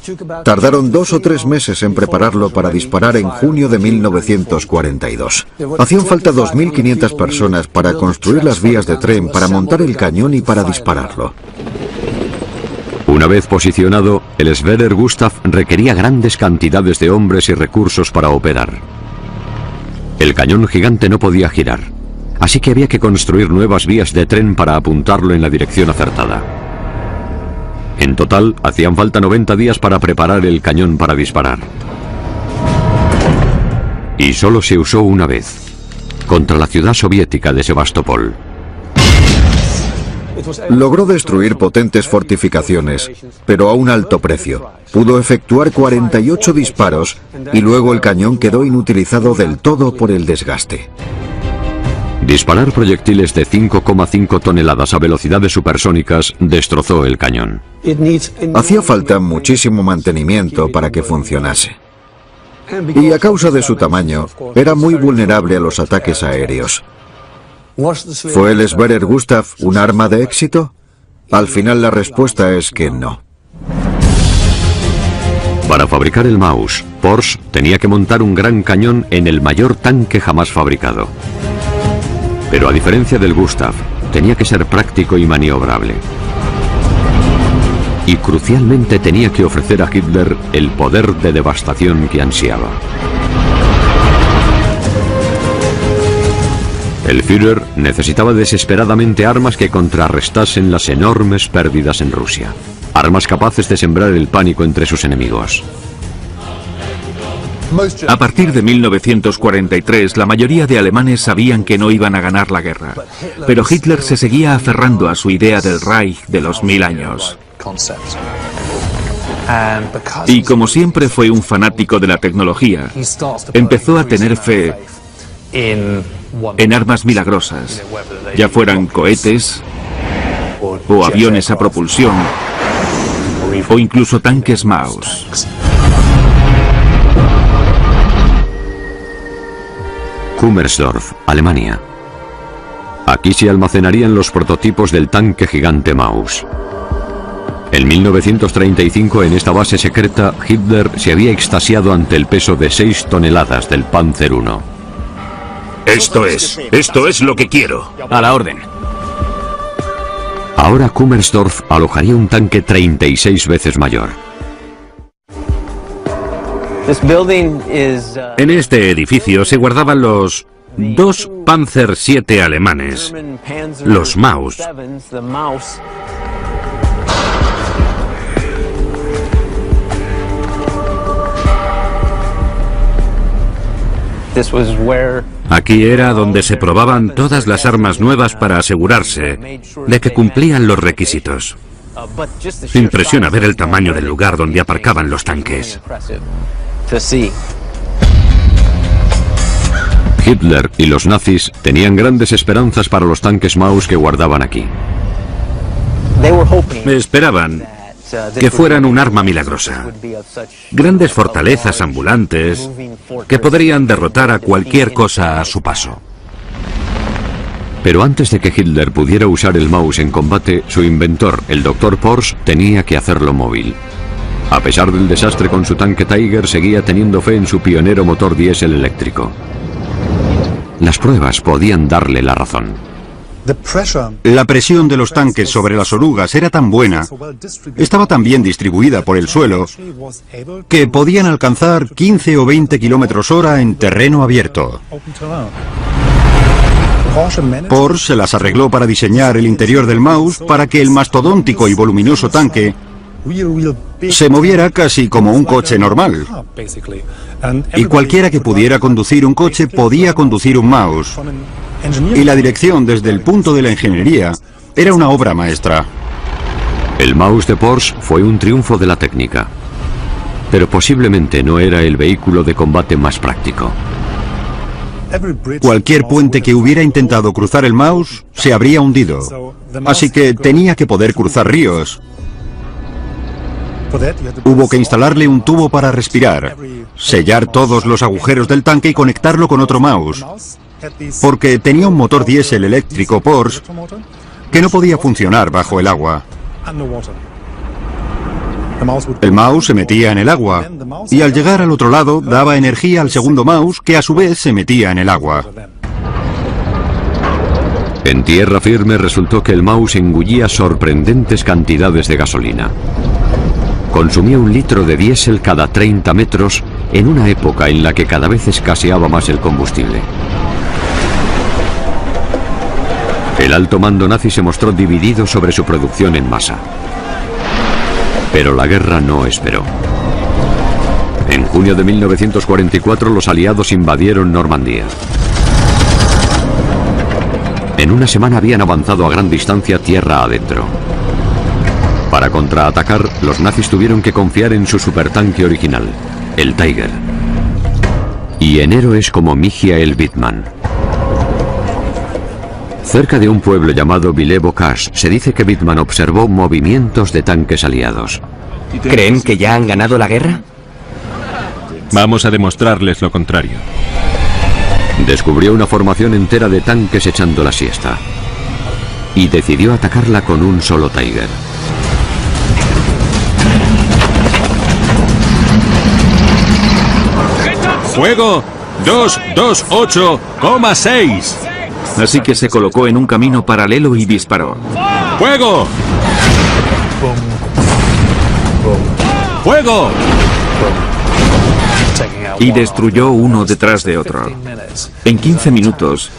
J: Tardaron 2 o 3 meses en prepararlo para disparar en junio de 1942. Hacían falta 2.500 personas para construir las vías de tren, para montar el cañón y para dispararlo.
A: Una vez posicionado, el Schwerer Gustav requería grandes cantidades de hombres y recursos para operar. El cañón gigante no podía girar, así que había que construir nuevas vías de tren para apuntarlo en la dirección acertada. En total, hacían falta 90 días para preparar el cañón para disparar. Y solo se usó una vez, contra la ciudad soviética de Sebastopol.
J: Logró destruir potentes fortificaciones, pero a un alto precio. Pudo efectuar 48 disparos y luego el cañón quedó inutilizado del todo por el desgaste.
A: Disparar proyectiles de 5,5 toneladas a velocidades supersónicas destrozó el cañón.
J: Hacía falta muchísimo mantenimiento para que funcionase. Y a causa de su tamaño, era muy vulnerable a los ataques aéreos. ¿Fue el Sverre Gustav un arma de éxito? Al final la respuesta es que no.
A: Para fabricar el Maus, Porsche tenía que montar un gran cañón en el mayor tanque jamás fabricado. Pero a diferencia del Gustav, tenía que ser práctico y maniobrable. Y crucialmente tenía que ofrecer a Hitler el poder de devastación que ansiaba. El Führer necesitaba desesperadamente armas que contrarrestasen las enormes pérdidas en Rusia. Armas capaces de sembrar el pánico entre sus enemigos.
E: A partir de 1943, la mayoría de alemanes sabían que no iban a ganar la guerra, pero Hitler se seguía aferrando a su idea del Reich de los 1000 años. Y como siempre fue un fanático de la tecnología, empezó a tener fe en armas milagrosas, ya fueran cohetes, o aviones a propulsión, o incluso tanques Maus.
A: Kummersdorf, Alemania. Aquí se almacenarían los prototipos del tanque gigante Maus. En 1935, en esta base secreta, Hitler se había extasiado ante el peso de 6 toneladas del Panzer I.
F: Esto es lo que quiero.
I: A la orden.
A: Ahora Kummersdorf alojaría un tanque 36 veces mayor.
C: En este edificio se guardaban los 2 Panzer VII alemanes, los Maus. Aquí era donde se probaban todas las armas nuevas para asegurarse de que cumplían los requisitos. Impresiona ver el tamaño del lugar donde aparcaban los tanques.
A: Hitler y los nazis tenían grandes esperanzas para los tanques Maus que guardaban aquí.
C: Esperaban que fueran un arma milagrosa. Grandes fortalezas ambulantes que podrían derrotar a cualquier cosa a su paso.
A: Pero antes de que Hitler pudiera usar el Maus en combate, su inventor, el Dr. Porsche, tenía que hacerlo móvil. A pesar del desastre con su tanque Tiger, seguía teniendo fe en su pionero motor diésel eléctrico. Las pruebas podían darle la razón.
D: La presión de los tanques sobre las orugas era tan buena, estaba tan bien distribuida por el suelo, que podían alcanzar 15 o 20 km/h en terreno abierto. Porsche se las arregló para diseñar el interior del Maus para que el mastodóntico y voluminoso tanque se moviera casi como un coche normal. Y cualquiera que pudiera conducir un coche podía conducir un Maus. Y la dirección desde el punto de la ingeniería era una obra maestra.
A: El Maus de Porsche fue un triunfo de la técnica, pero posiblemente no era el vehículo de combate más práctico.
D: Cualquier puente que hubiera intentado cruzar el Maus se habría hundido, así que tenía que poder cruzar ríos. Hubo que instalarle un tubo para respirar, sellar todos los agujeros del tanque y conectarlo con otro Maus, porque tenía un motor diésel eléctrico Porsche que no podía funcionar bajo el agua. El Maus se metía en el agua y al llegar al otro lado daba energía al segundo Maus, que a su vez se metía en el agua.
A: En tierra firme resultó que el Maus engullía sorprendentes cantidades de gasolina. Consumía 1 litro de diésel cada 30 metros en una época en la que cada vez escaseaba más el combustible. El alto mando nazi se mostró dividido sobre su producción en masa. Pero la guerra no esperó. En junio de 1944 los aliados invadieron Normandía. En una semana habían avanzado a gran distancia tierra adentro. Para contraatacar, los nazis tuvieron que confiar en su supertanque original, el Tiger. Y en héroes como Michael Wittmann. Cerca de un pueblo llamado Villers-Bocage se dice que Wittmann observó movimientos de tanques aliados.
I: ¿Creen que ya han ganado la guerra?
H: Vamos a demostrarles lo contrario.
A: Descubrió una formación entera de tanques echando la siesta. Y decidió atacarla con un solo Tiger.
H: ¡Fuego! 228,6.
E: Así que se colocó en un camino paralelo y disparó.
H: ¡Fuego! ¡Fuego!
E: Y destruyó uno detrás de otro. En 15 minutos,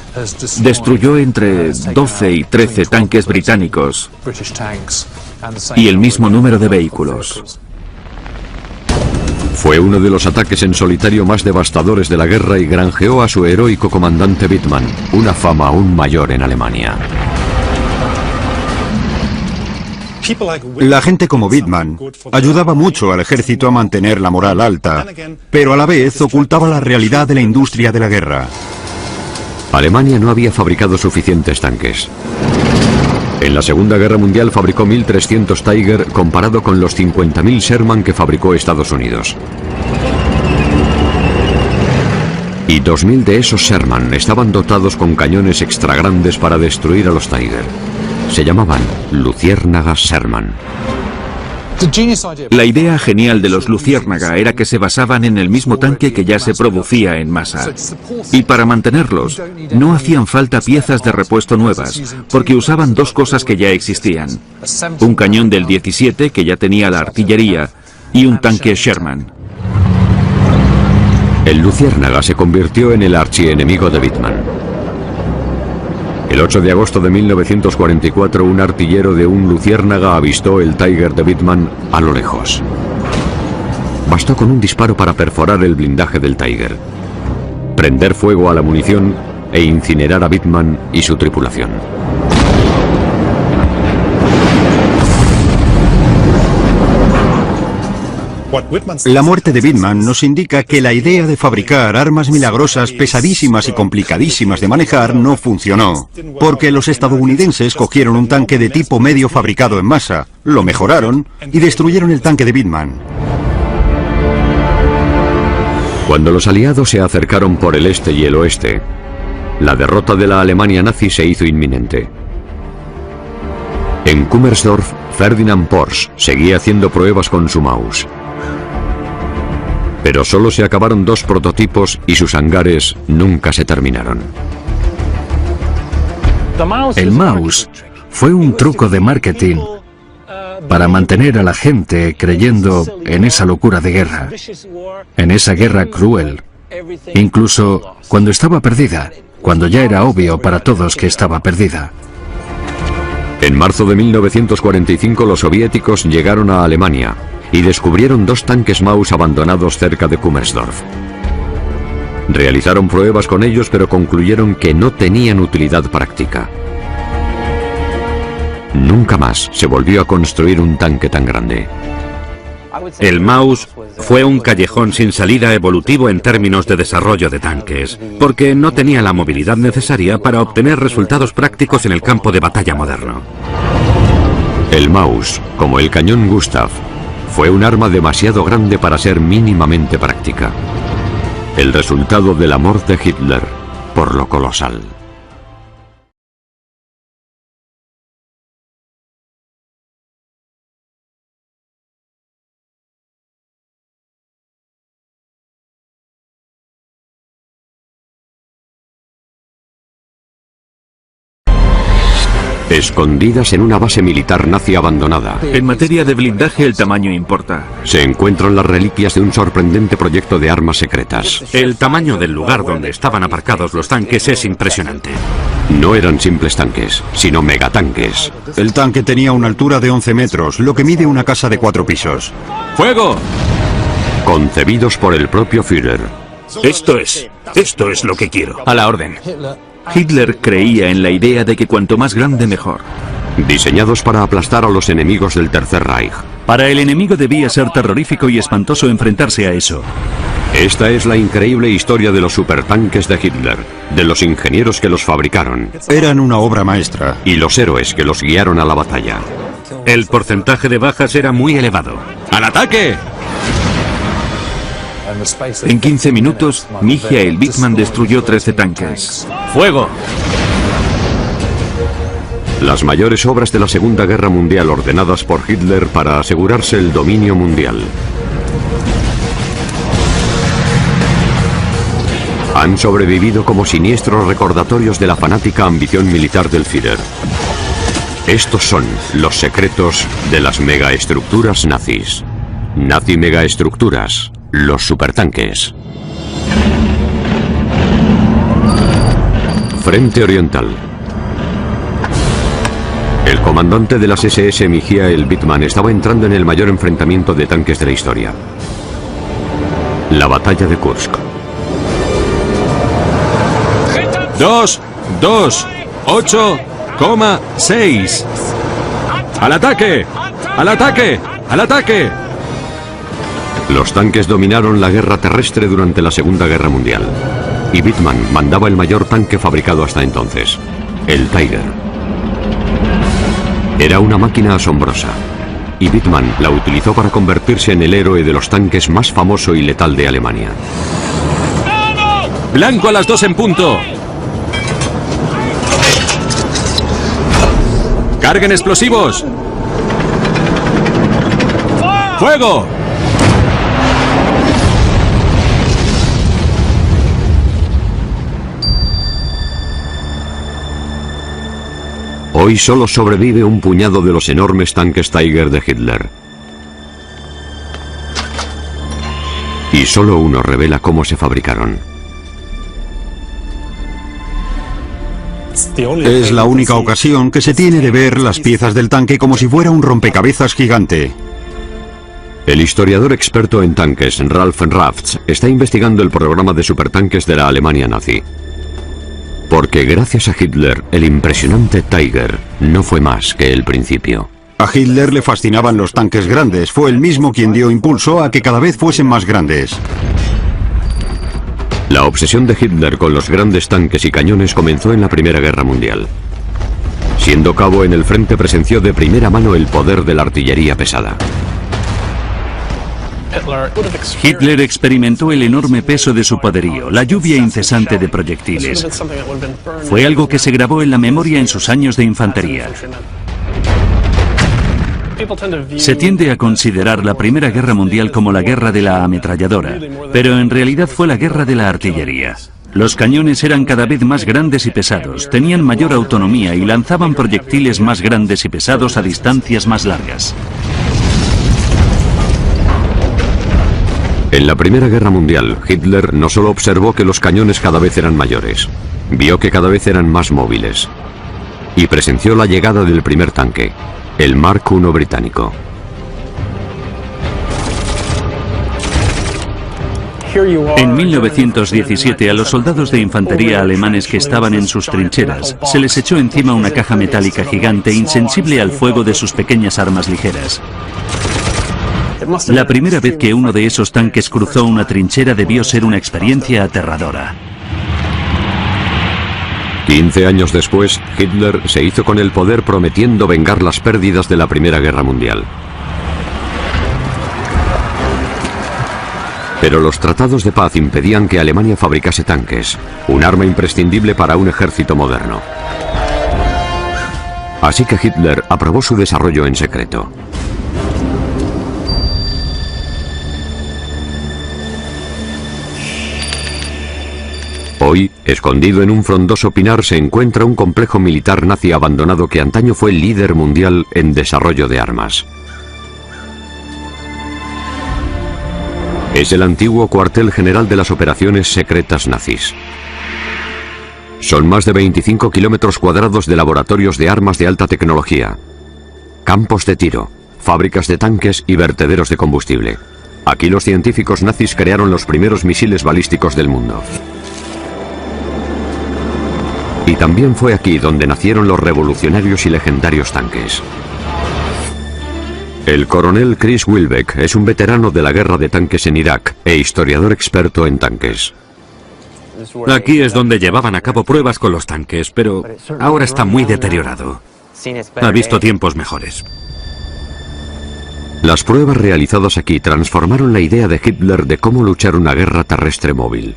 E: destruyó entre 12 y 13 tanques británicos y el mismo número de vehículos.
A: Fue uno de los ataques en solitario más devastadores de la guerra y granjeó a su heroico comandante Wittmann una fama aún mayor en Alemania.
D: La gente como Wittmann ayudaba mucho al ejército a mantener la moral alta, pero a la vez ocultaba la realidad de la industria de la guerra.
A: Alemania no había fabricado suficientes tanques. En la Segunda Guerra Mundial fabricó 1.300 Tiger comparado con los 50.000 Sherman que fabricó Estados Unidos. Y 2.000 de esos Sherman estaban dotados con cañones extra grandes para destruir a los Tiger. Se llamaban luciérnagas Sherman.
E: La idea genial de los Luciérnaga era que se basaban en el mismo tanque que ya se producía en masa. Y para mantenerlos, no hacían falta piezas de repuesto nuevas, porque usaban dos cosas que ya existían. Un cañón del 17, que ya tenía la artillería, y un tanque Sherman.
A: El Luciérnaga se convirtió en el archienemigo de Wittmann. El 8 de agosto de 1944, un artillero de un Luciérnaga avistó el Tiger de Wittmann a lo lejos. Bastó con un disparo para perforar el blindaje del Tiger, prender fuego a la munición e incinerar a Wittmann y su tripulación.
D: La muerte de Wittmann nos indica que la idea de fabricar armas milagrosas pesadísimas y complicadísimas de manejar no funcionó, porque los estadounidenses cogieron un tanque de tipo medio fabricado en masa, lo mejoraron y destruyeron el tanque de Wittmann.
A: Cuando los aliados se acercaron por el este y el oeste, la derrota de la Alemania nazi se hizo inminente. En Kummersdorf, Ferdinand Porsche seguía haciendo pruebas con su Maus. Pero solo se acabaron 2 prototipos y sus hangares nunca se terminaron.
G: El Maus fue un truco de marketing para mantener a la gente creyendo en esa locura de guerra, en esa guerra cruel, incluso cuando estaba perdida, cuando ya era obvio para todos que estaba perdida.
A: En marzo de 1945 los soviéticos llegaron a Alemania y descubrieron 2 tanques Maus abandonados cerca de Kummersdorf. Realizaron pruebas con ellos, pero concluyeron que no tenían utilidad práctica. Nunca más se volvió a construir un tanque tan grande.
C: El Maus fue un callejón sin salida evolutivo en términos de desarrollo de tanques, porque no tenía la movilidad necesaria para obtener resultados prácticos en el campo de batalla moderno.
A: El Maus, como el cañón Gustav, fue un arma demasiado grande para ser mínimamente práctica. El resultado del amor de Hitler por lo colosal. Escondidas en una base militar nazi abandonada.
E: En materia de blindaje, el tamaño importa.
A: Se encuentran las reliquias de un sorprendente proyecto de armas secretas.
C: El tamaño del lugar donde estaban aparcados los tanques es impresionante.
A: No eran simples tanques, sino megatanques.
D: El tanque tenía una altura de 11 metros, lo que mide una casa de 4 pisos.
H: ¡Fuego!
A: Concebidos por el propio Führer.
F: Esto es lo que quiero.
I: A la orden.
E: Hitler creía en la idea de que cuanto más grande mejor.
A: Diseñados para aplastar a los enemigos del Tercer Reich.
B: Para el enemigo debía ser terrorífico y espantoso enfrentarse a eso.
A: Esta es la increíble historia de los supertanques de Hitler, de los ingenieros que los fabricaron.
D: Eran una obra maestra.
A: Y los héroes que los guiaron a la batalla.
C: El porcentaje de bajas era muy elevado. ¡Al ataque!
E: En 15 minutos, Michael Wittmann destruyó 13 tanques.
B: ¡Fuego!
A: Las mayores obras de la Segunda Guerra Mundial ordenadas por Hitler para asegurarse el dominio mundial. Han sobrevivido como siniestros recordatorios de la fanática ambición militar del Führer. Estos son los secretos de las megaestructuras nazis. Nazi megaestructuras, los supertanques. Frente Oriental. El comandante de las SS Michael Wittmann estaba entrando en el mayor enfrentamiento de tanques de la historia. La batalla de Kursk.
H: 228,6. ¡Al ataque! ¡Al ataque! ¡Al ataque!
A: Los tanques dominaron la guerra terrestre durante la Segunda Guerra Mundial. Y Wittmann mandaba el mayor tanque fabricado hasta entonces, el Tiger. Era una máquina asombrosa. Y Wittmann la utilizó para convertirse en el héroe de los tanques más famoso y letal de Alemania.
H: ¡Blanco a las 2 en punto! ¡Carguen explosivos! ¡Fuego!
A: Hoy solo sobrevive un puñado de los enormes tanques Tiger de Hitler. Y solo uno revela cómo se fabricaron.
D: Es la única ocasión que se tiene de ver las piezas del tanque como si fuera un rompecabezas gigante.
A: El historiador experto en tanques, Ralf Rafts, está investigando el programa de supertanques de la Alemania nazi. Porque gracias a Hitler, el impresionante Tiger no fue más que el principio.
D: A Hitler le fascinaban los tanques grandes. Fue él mismo quien dio impulso a que cada vez fuesen más grandes.
A: La obsesión de Hitler con los grandes tanques y cañones comenzó en la Primera Guerra Mundial. Siendo cabo en el frente, presenció de primera mano el poder de la artillería pesada.
B: Hitler experimentó el enorme peso de su poderío, la lluvia incesante de proyectiles. Fue algo que se grabó en la memoria en sus años de infantería. Se tiende a considerar la Primera Guerra Mundial como la guerra de la ametralladora, pero en realidad fue la guerra de la artillería. Los cañones eran cada vez más grandes y pesados, tenían mayor autonomía y lanzaban proyectiles más grandes y pesados a distancias más largas.
A: En la Primera Guerra Mundial, Hitler no solo observó que los cañones cada vez eran mayores, vio que cada vez eran más móviles. Y presenció la llegada del primer tanque, el Mark I británico.
B: En 1917, a los soldados de infantería alemanes que estaban en sus trincheras, se les echó encima una caja metálica gigante insensible al fuego de sus pequeñas armas ligeras. La primera vez que uno de esos tanques cruzó una trinchera debió ser una experiencia aterradora.
A: 15 años después, Hitler se hizo con el poder prometiendo vengar las pérdidas de la Primera Guerra Mundial. Pero los tratados de paz impedían que Alemania fabricase tanques, un arma imprescindible para un ejército moderno. Así que Hitler aprobó su desarrollo en secreto. Hoy, escondido en un frondoso pinar, se encuentra un complejo militar nazi abandonado que antaño fue el líder mundial en desarrollo de armas. Es el antiguo cuartel general de las operaciones secretas nazis. Son más de 25 kilómetros cuadrados de laboratorios de armas de alta tecnología, campos de tiro, fábricas de tanques y vertederos de combustible. Aquí los científicos nazis crearon los primeros misiles balísticos del mundo. Y también fue aquí donde nacieron los revolucionarios y legendarios tanques. El coronel Chris Wilbeck es un veterano de la guerra de tanques en Irak e historiador experto en tanques.
C: Aquí es donde llevaban a cabo pruebas con los tanques, pero ahora está muy deteriorado. Ha visto tiempos mejores.
A: Las pruebas realizadas aquí transformaron la idea de Hitler de cómo luchar una guerra terrestre móvil.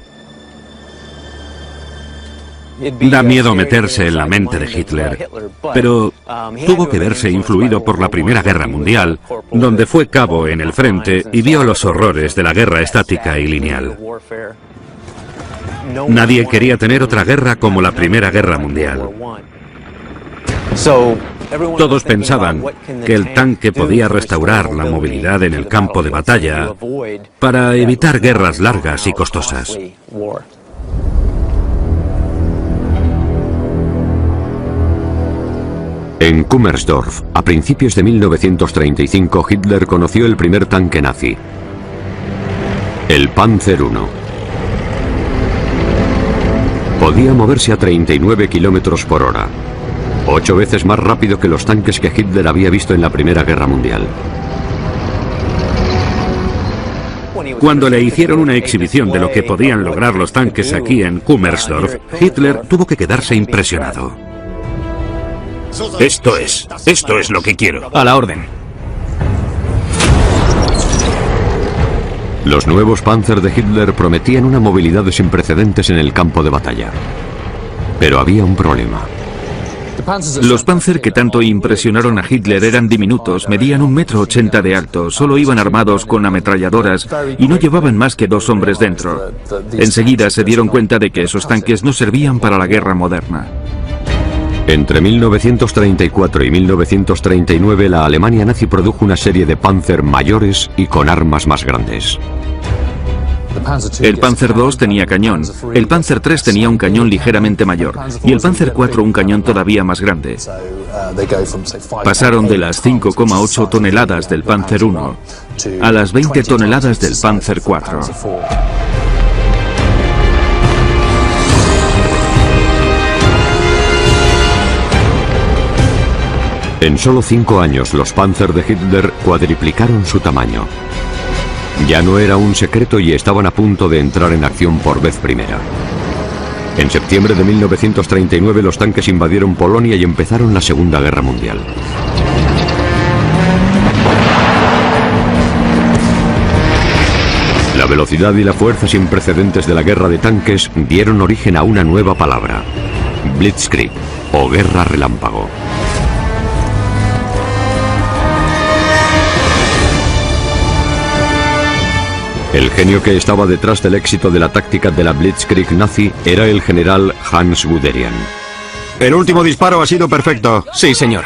C: Da miedo meterse en la mente de Hitler, pero tuvo que verse influido por la Primera Guerra Mundial, donde fue cabo en el frente y vio los horrores de la guerra estática y lineal. Nadie quería tener otra guerra como la Primera Guerra Mundial. Todos pensaban que el tanque podía restaurar la movilidad en el campo de batalla para evitar guerras largas y costosas.
A: En Kummersdorf, a principios de 1935, Hitler conoció el primer tanque nazi, el Panzer I. Podía moverse a 39 kilómetros por hora, 8 veces más rápido que los tanques que Hitler había visto en la Primera Guerra Mundial.
C: Cuando le hicieron una exhibición de lo que podían lograr los tanques aquí en Kummersdorf, Hitler tuvo que quedarse impresionado.
F: Esto es lo que quiero.
I: A la orden.
A: Los nuevos Panzer de Hitler prometían una movilidad sin precedentes en el campo de batalla. Pero había un problema.
E: Los Panzer que tanto impresionaron a Hitler eran diminutos, medían 1,80 m de alto, solo iban armados con ametralladoras y no llevaban más que 2 hombres dentro. Enseguida se dieron cuenta de que esos tanques no servían para la guerra moderna.
A: Entre 1934 y 1939 la Alemania nazi produjo una serie de Panzer mayores y con armas más grandes.
E: El Panzer II tenía cañón, el Panzer III tenía un cañón ligeramente mayor y el Panzer IV un cañón todavía más grande. Pasaron de las 5,8 toneladas del Panzer I a las 20 toneladas del Panzer IV.
A: En solo 5 años los Panzer de Hitler cuadriplicaron su tamaño. Ya no era un secreto y estaban a punto de entrar en acción por vez primera. En septiembre de 1939 los tanques invadieron Polonia y empezaron la Segunda Guerra Mundial. La velocidad y la fuerza sin precedentes de la guerra de tanques dieron origen a una nueva palabra: Blitzkrieg, o guerra relámpago. El genio que estaba detrás del éxito de la táctica de la Blitzkrieg nazi era el general Hans Guderian.
D: El último disparo ha sido perfecto.
I: Sí, señor.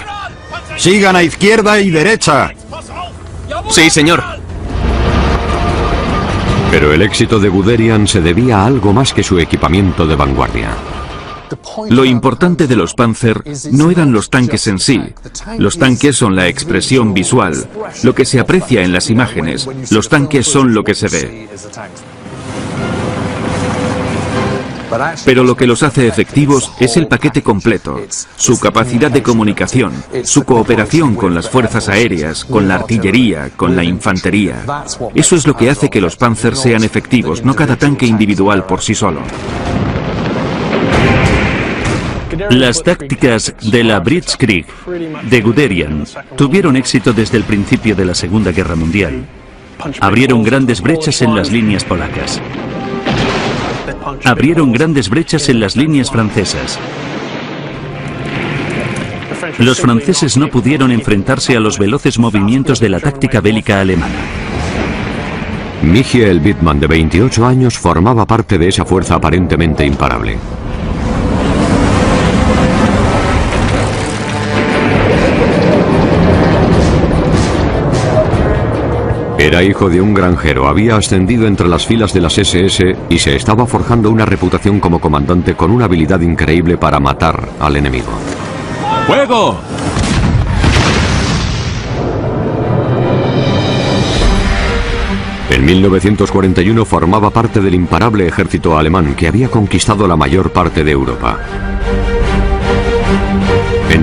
D: Sigan a izquierda y derecha.
I: Sí, señor.
A: Pero el éxito de Guderian se debía a algo más que su equipamiento de vanguardia.
E: Lo importante de los Panzer no eran los tanques en sí. Los tanques son la expresión visual, lo que se aprecia en las imágenes. Los tanques son lo que se ve. Pero lo que los hace efectivos es el paquete completo, su capacidad de comunicación, su cooperación con las fuerzas aéreas, con la artillería, con la infantería. Eso es lo que hace que los Panzer sean efectivos, no cada tanque individual por sí solo.
B: Las tácticas de la Blitzkrieg de Guderian tuvieron éxito desde el principio de la Segunda Guerra Mundial. Abrieron grandes brechas en las líneas polacas. Abrieron grandes brechas en las líneas francesas. Los franceses no pudieron enfrentarse a los veloces movimientos de la táctica bélica alemana.
A: Michael Wittmann, de 28 años, formaba parte de esa fuerza aparentemente imparable. Era hijo de un granjero, había ascendido entre las filas de las SS y se estaba forjando una reputación como comandante con una habilidad increíble para matar al enemigo.
H: ¡Fuego!
A: En 1941 formaba parte del imparable ejército alemán que había conquistado la mayor parte de Europa.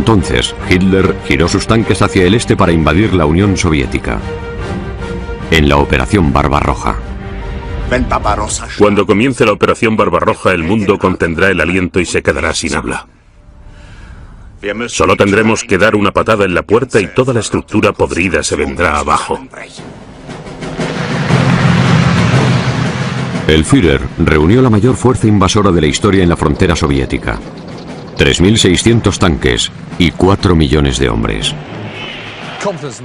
A: Entonces, Hitler giró sus tanques hacia el este para invadir la Unión Soviética. En la Operación Barbarroja.
F: Cuando comience la Operación Barbarroja, el mundo contendrá el aliento y se quedará sin habla. Solo tendremos que dar una patada en la puerta y toda la estructura podrida se vendrá abajo.
A: El Führer reunió la mayor fuerza invasora de la historia en la frontera soviética. 3.600 tanques y 4 millones de hombres.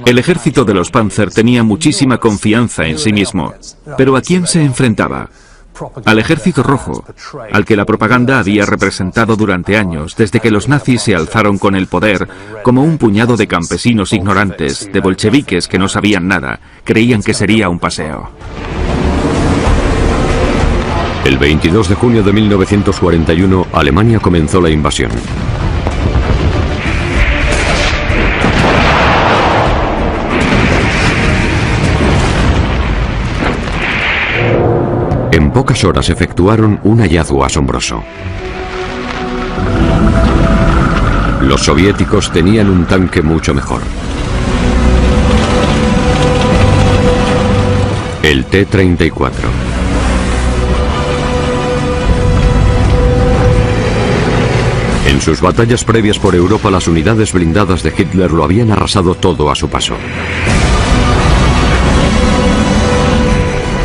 E: El ejército de los Panzer tenía muchísima confianza en sí mismo. ¿Pero a quién se enfrentaba? Al ejército rojo, al que la propaganda había representado durante años, desde que los nazis se alzaron con el poder, como un puñado de campesinos ignorantes, de bolcheviques que no sabían nada, creían que sería un paseo.
A: El 22 de junio de 1941, Alemania comenzó la invasión. En pocas horas efectuaron un hallazgo asombroso. Los soviéticos tenían un tanque mucho mejor. El T-34. En sus batallas previas por Europa, las unidades blindadas de Hitler lo habían arrasado todo a su paso.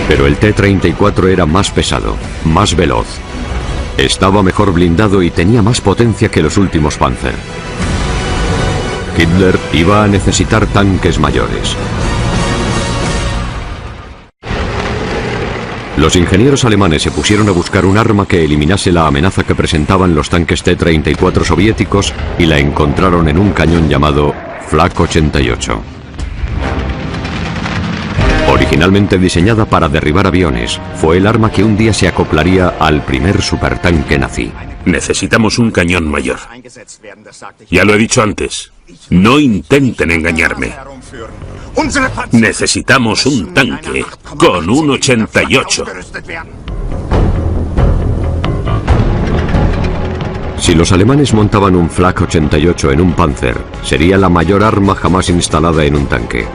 A: Pero el T-34 era más pesado, más veloz. Estaba mejor blindado y tenía más potencia que los últimos Panzer. Hitler iba a necesitar tanques mayores. Los ingenieros alemanes se pusieron a buscar un arma que eliminase la amenaza que presentaban los tanques T-34 soviéticos y la encontraron en un cañón llamado Flak 88. Originalmente diseñada para derribar aviones, fue el arma que un día se acoplaría al primer supertanque nazi.
F: Necesitamos un cañón mayor. Ya lo he dicho antes, no intenten engañarme. Necesitamos un tanque con un 88.
A: Si los alemanes montaban un Flak 88 en un Panzer, sería la mayor arma jamás instalada en un tanque.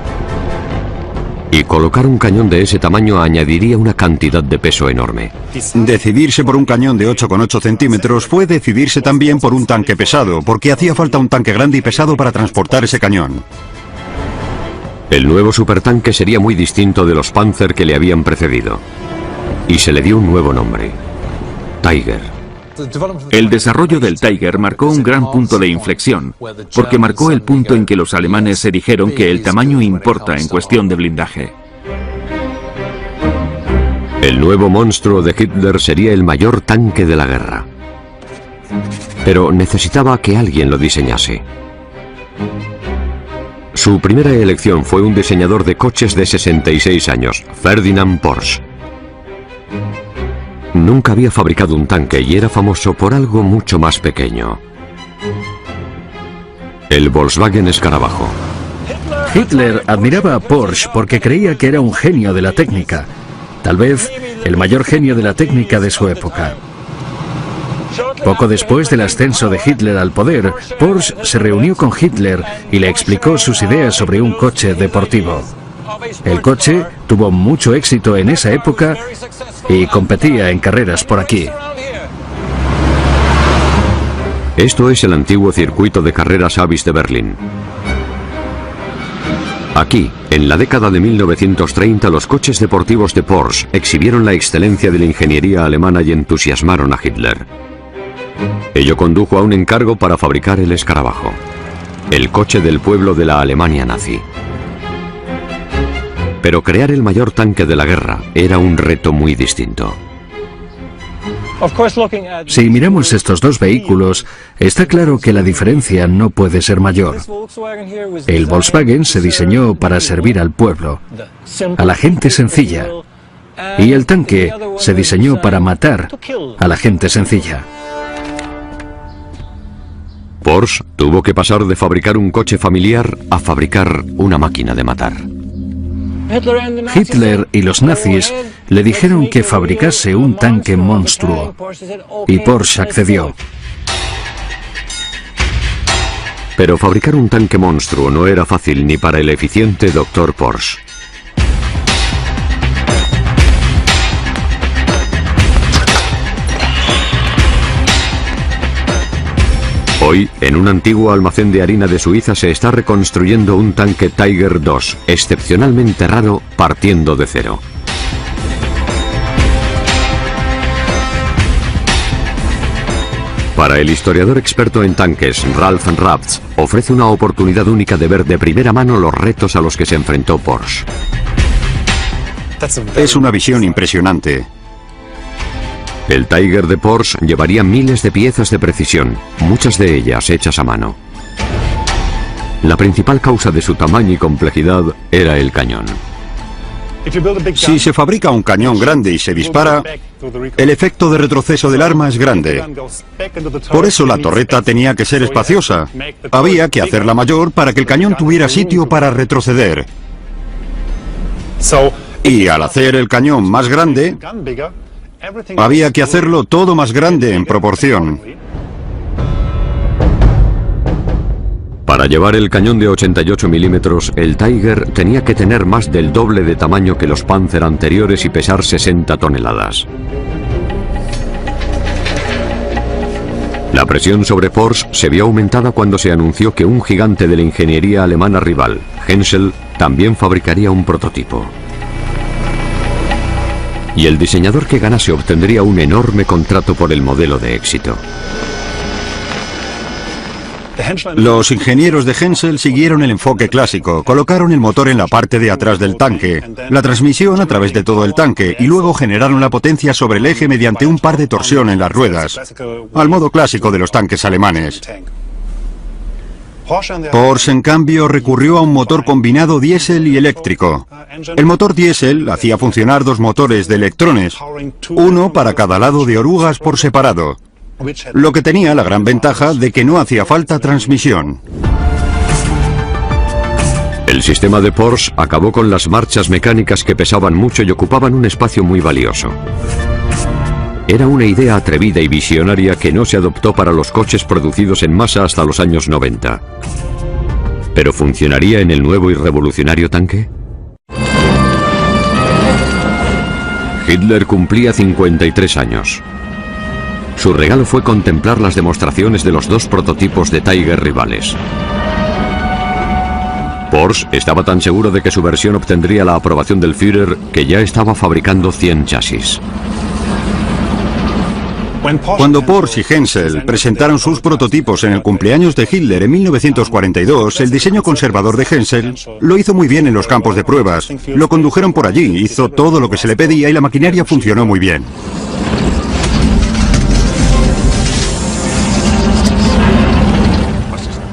A: Y colocar un cañón de ese tamaño añadiría una cantidad de peso enorme.
D: Decidirse por un cañón de 8,8 centímetros fue decidirse también por un tanque pesado, porque hacía falta un tanque grande y pesado para transportar ese cañón.
A: El nuevo supertanque sería muy distinto de los Panzer que le habían precedido. Y se le dio un nuevo nombre: Tiger.
E: El desarrollo del Tiger marcó un gran punto de inflexión, porque marcó el punto en que los alemanes se dijeron que el tamaño importa en cuestión de blindaje.
A: El nuevo monstruo de Hitler sería el mayor tanque de la guerra. Pero necesitaba que alguien lo diseñase. Su primera elección fue un diseñador de coches de 66 años, Ferdinand Porsche. Nunca había fabricado un tanque y era famoso por algo mucho más pequeño: el Volkswagen Escarabajo.
G: Hitler admiraba a Porsche porque creía que era un genio de la técnica, tal vez el mayor genio de la técnica de su época. Poco después del ascenso de Hitler al poder, Porsche se reunió con Hitler y le explicó sus ideas sobre un coche deportivo. El coche tuvo mucho éxito en esa época y competía en carreras por aquí.
A: Esto es el antiguo circuito de carreras Avis de Berlín. Aquí, en la década de 1930, los coches deportivos de Porsche exhibieron la excelencia de la ingeniería alemana y entusiasmaron a Hitler. Ello condujo a un encargo para fabricar el Escarabajo, el coche del pueblo de la Alemania nazi. Pero crear el mayor tanque de la guerra era un reto muy distinto.
G: Si miramos estos dos vehículos, está claro que la diferencia no puede ser mayor. El Volkswagen se diseñó para servir al pueblo, a la gente sencilla, y el tanque se diseñó para matar a la gente sencilla.
A: Porsche tuvo que pasar de fabricar un coche familiar a fabricar una máquina de matar.
G: Hitler y los nazis le dijeron que fabricase un tanque monstruo, y Porsche accedió.
A: Pero fabricar un tanque monstruo no era fácil ni para el eficiente Dr. Porsche. Hoy, en un antiguo almacén de harina de Suiza se está reconstruyendo un tanque Tiger II, excepcionalmente raro, partiendo de cero. Para el historiador experto en tanques, Ralph Rapps, ofrece una oportunidad única de ver de primera mano los retos a los que se enfrentó Porsche.
D: Es una visión impresionante.
A: El Tiger de Porsche llevaría miles de piezas de precisión, muchas de ellas hechas a mano. La principal causa de su tamaño y complejidad era el cañón.
D: Si se fabrica un cañón grande y se dispara, el efecto de retroceso del arma es grande. Por eso la torreta tenía que ser espaciosa. Había que hacerla mayor para que el cañón tuviera sitio para retroceder. Y al hacer el cañón más grande, había que hacerlo todo más grande en proporción.
A: Para llevar el cañón de 88 milímetros, el Tiger tenía que tener más del doble de tamaño que los Panzer anteriores y pesar 60 toneladas. La presión sobre Porsche se vio aumentada cuando se anunció que un gigante de la ingeniería alemana rival, Henschel, también fabricaría un prototipo. Y el diseñador que ganase obtendría un enorme contrato por el modelo de éxito.
D: Los ingenieros de Henschel siguieron el enfoque clásico, colocaron el motor en la parte de atrás del tanque, la transmisión a través de todo el tanque y luego generaron la potencia sobre el eje mediante un par de torsión en las ruedas, al modo clásico de los tanques alemanes. Porsche, en cambio, recurrió a un motor combinado diésel y eléctrico. El motor diésel hacía funcionar dos motores de electrones, uno para cada lado de orugas por separado, lo que tenía la gran ventaja de que no hacía falta transmisión.
A: El sistema de Porsche acabó con las marchas mecánicas que pesaban mucho y ocupaban un espacio muy valioso. Era una idea atrevida y visionaria que no se adoptó para los coches producidos en masa hasta los años 90. ¿Pero funcionaría en el nuevo y revolucionario tanque? Hitler cumplía 53 años. Su regalo fue contemplar las demostraciones de los dos prototipos de Tiger rivales. Porsche estaba tan seguro de que su versión obtendría la aprobación del Führer que ya estaba fabricando 100 chasis.
D: Cuando Porsche y Henschel presentaron sus prototipos en el cumpleaños de Hitler en 1942, el diseño conservador de Henschel lo hizo muy bien en los campos de pruebas. Lo condujeron por allí, hizo todo lo que se le pedía y la maquinaria funcionó muy bien.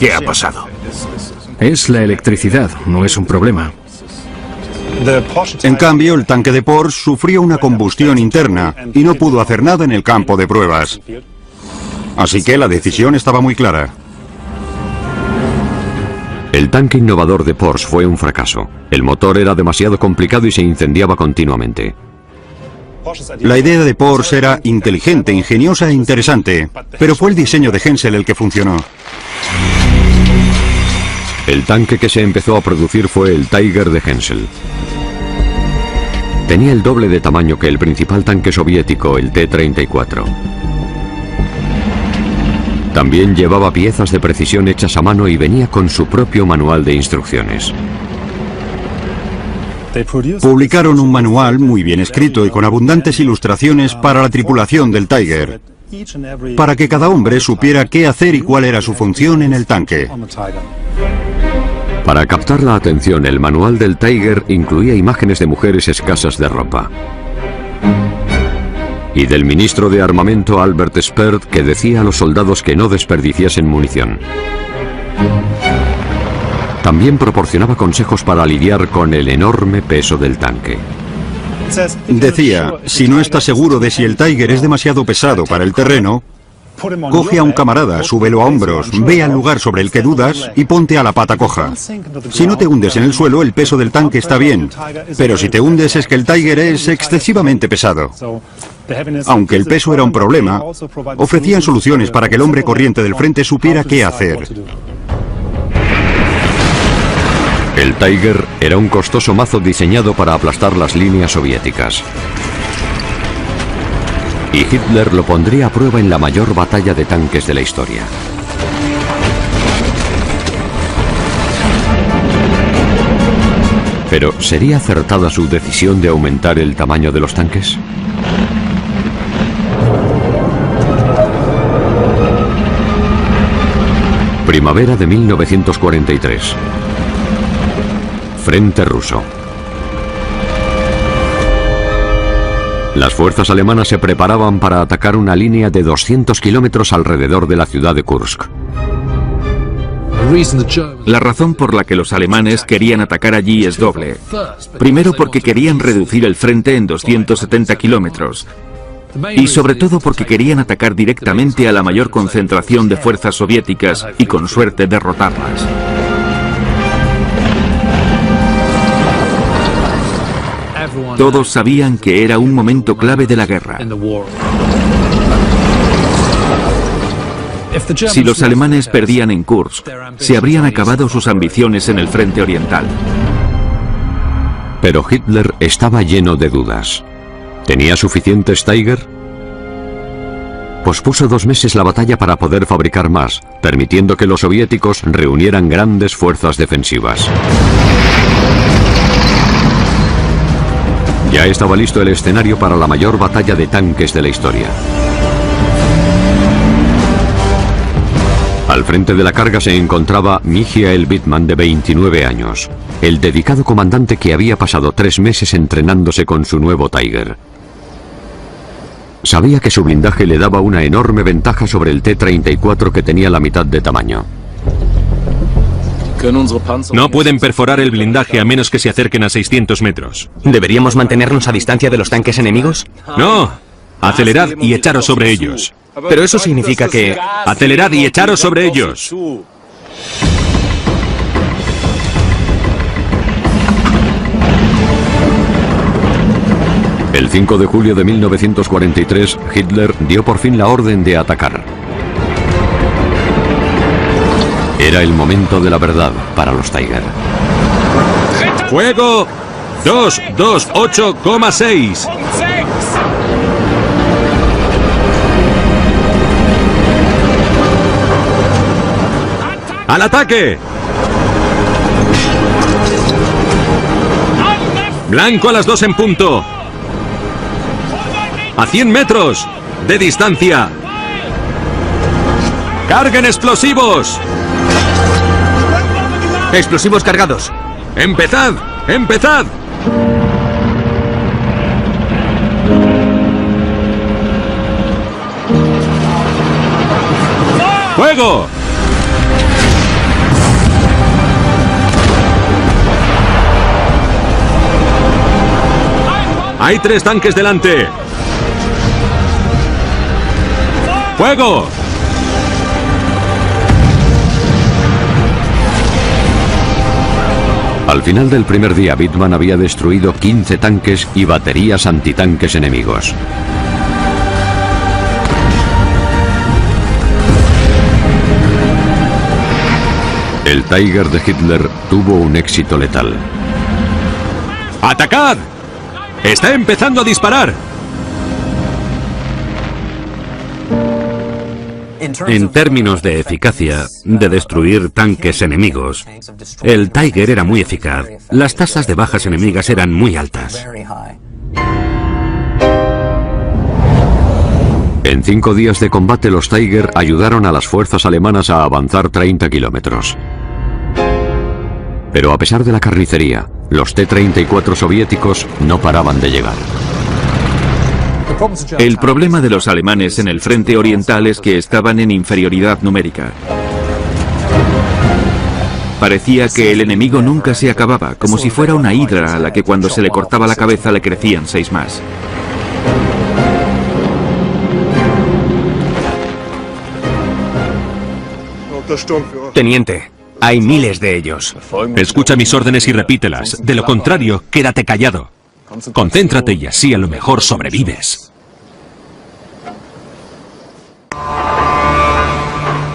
E: ¿Qué ha pasado?
G: Es la electricidad, no es un problema.
D: En cambio, el tanque de Porsche sufrió una combustión interna y no pudo hacer nada en el campo de pruebas. Así que la decisión estaba muy clara.
A: El tanque innovador de Porsche fue un fracaso. El motor era demasiado complicado y se incendiaba continuamente.
D: La idea de Porsche era inteligente, ingeniosa e interesante, pero fue el diseño de Henschel el que funcionó.
A: El tanque que se empezó a producir fue el Tiger de Henschel. Tenía el doble de tamaño que el principal tanque soviético, el T-34. También llevaba piezas de precisión hechas a mano y venía con su propio manual de instrucciones.
D: Publicaron un manual muy bien escrito y con abundantes ilustraciones para la tripulación del Tiger, para que cada hombre supiera qué hacer y cuál era su función en el tanque.
A: Para captar la atención, el manual del Tiger incluía imágenes de mujeres escasas de ropa. Y del ministro de Armamento Albert Speer, que decía a los soldados que no desperdiciasen munición. También proporcionaba consejos para lidiar con el enorme peso del tanque.
D: Decía, si no estás seguro de si el Tiger es demasiado pesado para el terreno, coge a un camarada, súbelo a hombros, ve al lugar sobre el que dudas y ponte a la pata coja. Si no te hundes en el suelo, el peso del tanque está bien, pero si te hundes es que el Tiger es excesivamente pesado. Aunque el peso era un problema, ofrecían soluciones para que el hombre corriente del frente supiera qué hacer.
A: El Tiger era un costoso mazo diseñado para aplastar las líneas soviéticas. Y Hitler lo pondría a prueba en la mayor batalla de tanques de la historia. Pero, ¿sería acertada su decisión de aumentar el tamaño de los tanques? Primavera de 1943. Frente ruso. Las fuerzas alemanas se preparaban para atacar una línea de 200 kilómetros alrededor de la ciudad de Kursk.
E: La razón por la que los alemanes querían atacar allí es doble. Primero, porque querían reducir el frente en 270 kilómetros. Y sobre todo porque querían atacar directamente a la mayor concentración de fuerzas soviéticas y con suerte derrotarlas. Todos sabían que era un momento clave de la guerra. Si los alemanes perdían en Kursk, se habrían acabado sus ambiciones en el frente oriental.
A: Pero Hitler estaba lleno de dudas. ¿Tenía suficientes Tiger? Pospuso 2 meses la batalla para poder fabricar más, permitiendo que los soviéticos reunieran grandes fuerzas defensivas. Ya estaba listo el escenario para la mayor batalla de tanques de la historia. Al frente de la carga se encontraba Michael Wittmann, de 29 años, el dedicado comandante que había pasado 3 meses entrenándose con su nuevo Tiger. Sabía que su blindaje le daba una enorme ventaja sobre el T-34, que tenía la mitad de tamaño.
H: No pueden perforar el blindaje a menos que se acerquen a 600 metros.
I: ¿Deberíamos mantenernos a distancia de los tanques enemigos?
H: ¡No! Acelerad y echaros sobre ellos.
I: Pero eso significa que...
H: Acelerad y echaros sobre ellos.
A: El 5 de julio de 1943, Hitler dio por fin la orden de atacar. Era el momento de la verdad para los Tiger.
H: ¡Fuego! 228,6. ¡Al ataque! Blanco a las 2 en punto. A 100 metros de distancia. ¡Carguen explosivos!
I: Explosivos cargados.
H: ¡Empezad! ¡Empezad! ¡Fuego! Hay 3 tanques delante. ¡Fuego!
A: Al final del primer día, Wittmann había destruido 15 tanques y baterías antitanques enemigos. El Tiger de Hitler tuvo un éxito letal.
H: ¡Atacad! ¡Está empezando a disparar!
C: En términos de eficacia, de destruir tanques enemigos, el Tiger era muy eficaz. Las tasas de bajas enemigas eran muy altas.
A: En 5 días de combate, los Tiger ayudaron a las fuerzas alemanas a avanzar 30 kilómetros. Pero a pesar de la carnicería, los T-34 soviéticos no paraban de llegar.
E: El problema de los alemanes en el frente oriental es que estaban en inferioridad numérica. Parecía que el enemigo nunca se acababa, como si fuera una hidra a la que cuando se le cortaba la cabeza le crecían 6 más.
I: Teniente, hay miles de ellos.
H: Escucha mis órdenes y repítelas. De lo contrario, quédate callado. Concéntrate y así a lo mejor sobrevives.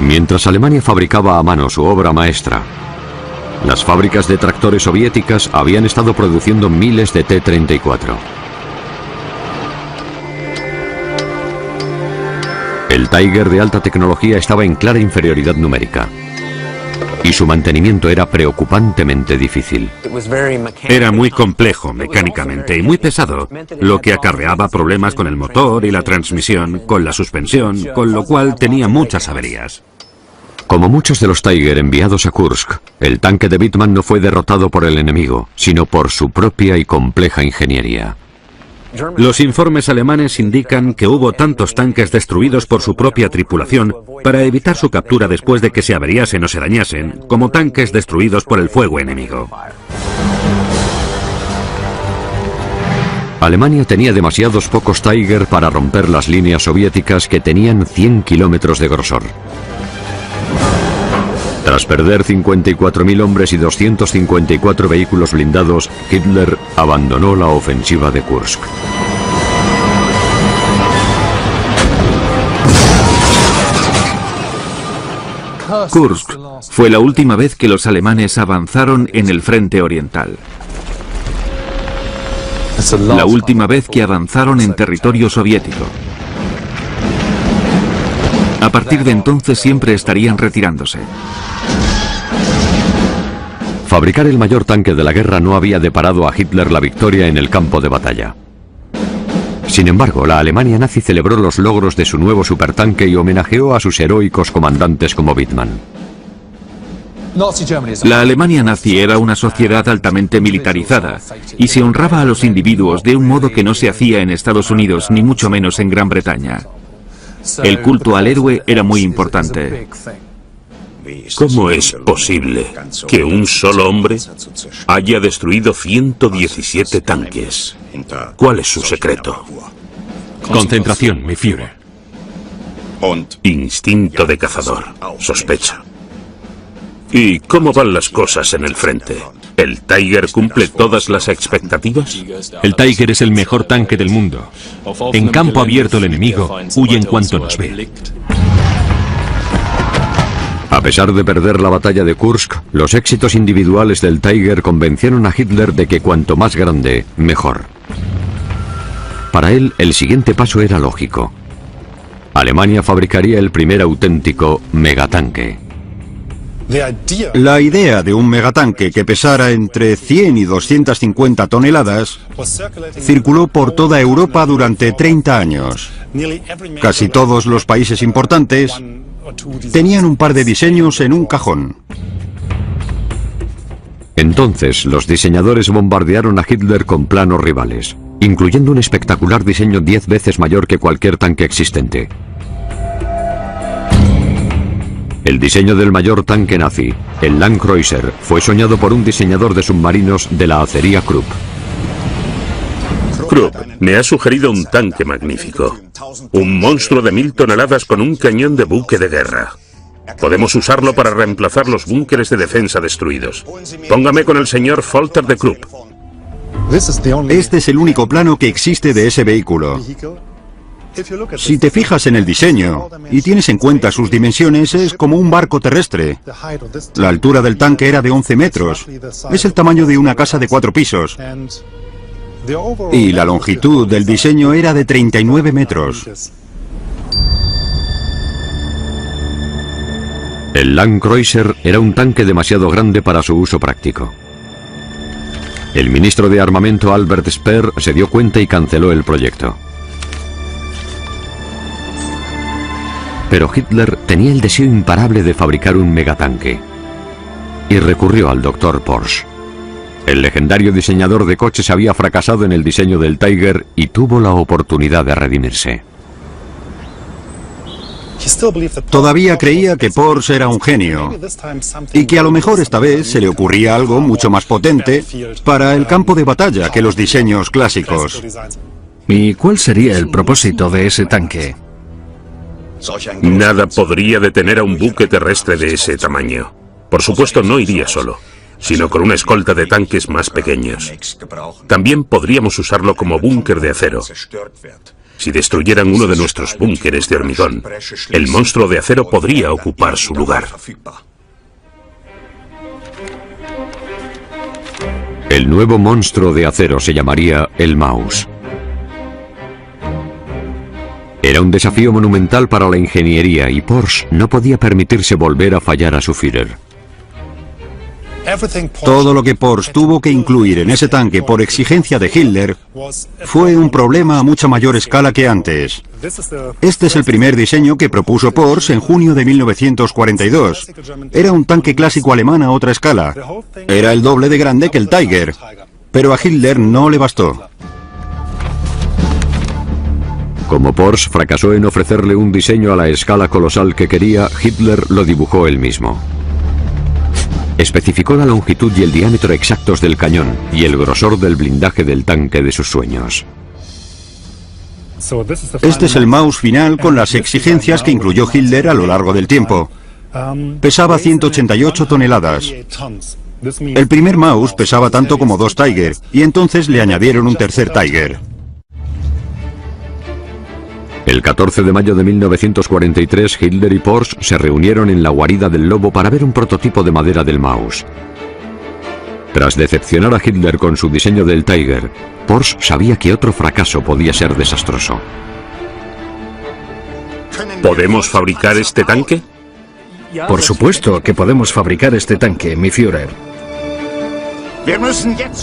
A: Mientras Alemania fabricaba a mano su obra maestra, Las fábricas de tractores soviéticas habían estado produciendo miles de T-34. El Tiger de alta tecnología estaba en clara inferioridad numérica y su mantenimiento era preocupantemente difícil.
C: Era muy complejo mecánicamente y muy pesado, lo que acarreaba problemas con el motor y la transmisión, con la suspensión, con lo cual tenía muchas averías.
A: Como muchos de los Tiger enviados a Kursk, el tanque de Wittmann no fue derrotado por el enemigo, sino por su propia y compleja ingeniería.
C: Los informes alemanes indican que hubo tantos tanques destruidos por su propia tripulación para evitar su captura después de que se averiasen o se dañasen, como tanques destruidos por el fuego enemigo.
A: Alemania tenía demasiados pocos Tiger para romper las líneas soviéticas que tenían 100 kilómetros de grosor. Tras perder 54.000 hombres y 254 vehículos blindados, Hitler abandonó la ofensiva de Kursk.
E: Kursk fue la última vez que los alemanes avanzaron en el frente oriental. La última vez que avanzaron en territorio soviético. A partir de entonces siempre estarían retirándose.
A: Fabricar el mayor tanque de la guerra no había deparado a Hitler la victoria en el campo de batalla. Sin embargo, la Alemania nazi celebró los logros de su nuevo supertanque y homenajeó a sus heroicos comandantes como Wittmann.
E: La Alemania nazi era una sociedad altamente militarizada y se honraba a los individuos de un modo que no se hacía en Estados Unidos ni mucho menos en Gran Bretaña. El culto al héroe era muy importante.
F: ¿Cómo es posible que un solo hombre haya destruido 117 tanques? ¿Cuál es su secreto?
H: Concentración, mi Führer.
F: Instinto de cazador, sospecha. ¿Y cómo van las cosas en el frente? ¿El Tiger cumple todas las expectativas?
H: El Tiger es el mejor tanque del mundo. En campo abierto el enemigo huye en cuanto nos ve.
A: A pesar de perder la batalla de Kursk, los éxitos individuales del Tiger convencieron a Hitler de que cuanto más grande, mejor. Para él, el siguiente paso era lógico. Alemania fabricaría el primer auténtico megatanque.
D: La idea de un megatanque que pesara entre 100 y 250 toneladas circuló por toda Europa durante 30 años. Casi todos los países importantes tenían un par de diseños en un cajón.
A: Entonces, los diseñadores bombardearon a Hitler con planos rivales, incluyendo un espectacular diseño 10 veces mayor que cualquier tanque existente. El diseño del mayor tanque nazi, el Landkreuzer, fue soñado por un diseñador de submarinos de la acería Krupp.
F: Krupp me ha sugerido un tanque magnífico. Un monstruo de 1000 toneladas con un cañón de buque de guerra. Podemos usarlo para reemplazar los búnkeres de defensa destruidos. Póngame con el señor Folter de Krupp.
D: Este es el único plano que existe de ese vehículo. Si te fijas en el diseño y tienes en cuenta sus dimensiones, es como un barco terrestre. La altura del tanque era de 11 metros. Es el tamaño de una casa de 4 pisos. Y la longitud del diseño era de 39 metros.
A: El Landkreuzer era un tanque demasiado grande para su uso práctico. El ministro de Armamento Albert Speer se dio cuenta y canceló el proyecto. Pero Hitler tenía el deseo imparable de fabricar un megatanque y recurrió al Dr. Porsche. El legendario diseñador de coches había fracasado en el diseño del Tiger y tuvo la oportunidad de redimirse.
D: Todavía creía que Porsche era un genio y que a lo mejor esta vez se le ocurría algo mucho más potente para el campo de batalla que los diseños clásicos.
G: ¿Y cuál sería el propósito de ese tanque?
F: Nada podría detener a un buque terrestre de ese tamaño. Por supuesto, no iría solo, sino con una escolta de tanques más pequeños. También podríamos usarlo como búnker de acero. Si destruyeran uno de nuestros búnkeres de hormigón, el monstruo de acero podría ocupar su lugar.
A: El nuevo monstruo de acero se llamaría el Maus. Era un desafío monumental para la ingeniería y Porsche no podía permitirse volver a fallar a su Führer.
D: Todo lo que Porsche tuvo que incluir en ese tanque por exigencia de Hitler fue un problema a mucha mayor escala que antes. Este es el primer diseño que propuso Porsche en junio de 1942. Era un tanque clásico alemán a otra escala. Era el doble de grande que el Tiger, pero a Hitler no le bastó.
A: Como Porsche fracasó en ofrecerle un diseño a la escala colosal que quería, Hitler lo dibujó él mismo. Especificó la longitud y el diámetro exactos del cañón y el grosor del blindaje del tanque de sus sueños.
D: Este es el Maus final con las exigencias que incluyó Hitler a lo largo del tiempo. Pesaba 188 toneladas. El primer Maus pesaba tanto como 2 Tiger, y entonces le añadieron un tercer Tiger.
A: El 14 de mayo de 1943, Hitler y Porsche se reunieron en la guarida del Lobo para ver un prototipo de madera del Maus. Tras decepcionar a Hitler con su diseño del Tiger, Porsche sabía que otro fracaso podía ser desastroso.
F: ¿Podemos fabricar este tanque?
G: Por supuesto que podemos fabricar este tanque, mi Führer.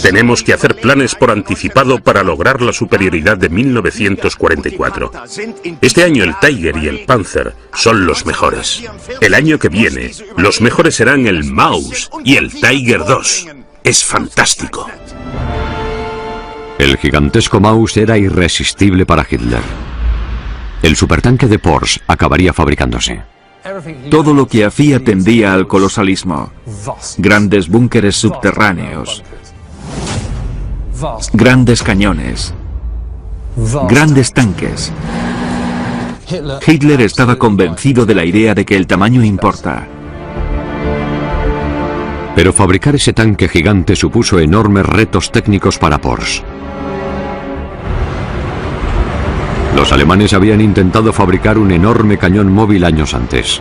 F: Tenemos que hacer planes por anticipado para lograr la superioridad de 1944. Este año el Tiger y el Panzer son los mejores. El año que viene, los mejores serán el Maus y el Tiger II. Es fantástico.
A: El gigantesco Maus era irresistible para Hitler. El supertanque de Porsche acabaría fabricándose.
E: Todo lo que hacía tendía al colosalismo. Grandes búnkeres subterráneos, grandes cañones, grandes tanques. Hitler estaba convencido de la idea de que el tamaño importa.
A: Pero fabricar ese tanque gigante supuso enormes retos técnicos para Porsche. Los alemanes habían intentado fabricar un enorme cañón móvil años antes.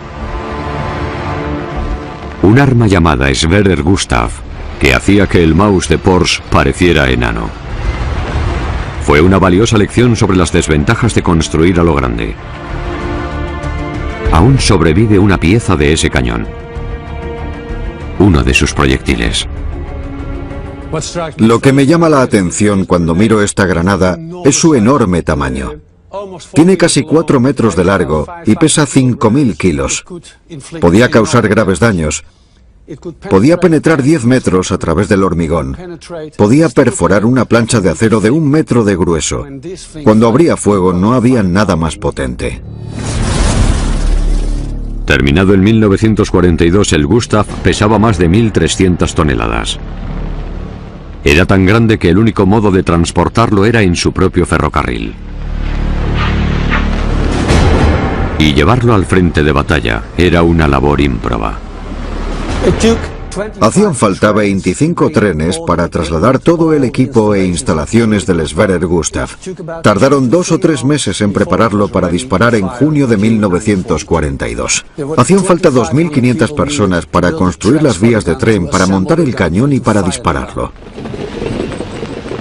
A: Un arma llamada Schwerer Gustav, que hacía que el Maus de Porsche pareciera enano. Fue una valiosa lección sobre las desventajas de construir a lo grande. Aún sobrevive una pieza de ese cañón. Uno de sus proyectiles.
J: Lo que me llama la atención cuando miro esta granada es su enorme tamaño. Tiene casi 4 metros de largo y pesa 5.000 kilos. Podía causar graves daños. Podía penetrar 10 metros a través del hormigón. Podía perforar una plancha de acero de 1 metro de grueso. Cuando abría fuego no había nada más potente.
A: Terminado en 1942, el Gustav pesaba más de 1.300 toneladas. Era tan grande que el único modo de transportarlo era en su propio ferrocarril. Y llevarlo al frente de batalla era una labor ímproba.
J: Hacían falta 25 trenes para trasladar todo el equipo e instalaciones del Schwerer Gustav. Tardaron 2 o 3 meses en prepararlo para disparar en junio de 1942. Hacían falta 2.500 personas para construir las vías de tren, para montar el cañón y para dispararlo.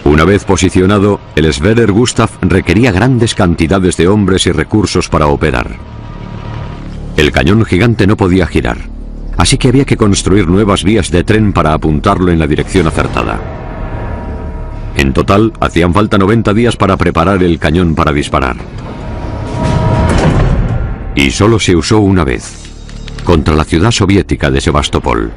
A: Una vez posicionado, el Schwerer Gustav requería grandes cantidades de hombres y recursos para operar. El cañón gigante no podía girar, así que había que construir nuevas vías de tren para apuntarlo en la dirección acertada. En total, hacían falta 90 días para preparar el cañón para disparar. Y solo se usó una vez, contra la ciudad soviética de Sebastopol.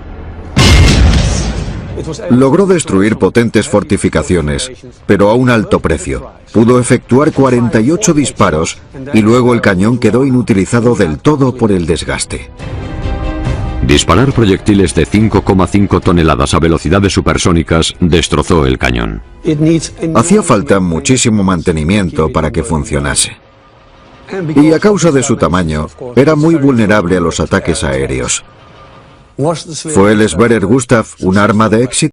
J: Logró destruir potentes fortificaciones, pero a un alto precio. Pudo efectuar 48 disparos y luego el cañón quedó inutilizado del todo por el desgaste.
A: Disparar proyectiles de 5,5 toneladas a velocidades supersónicas destrozó el cañón.
J: Hacía falta muchísimo mantenimiento para que funcionase. Y a causa de su tamaño, era muy vulnerable a los ataques aéreos. ¿Fue el Schwerer Gustav un arma de éxito?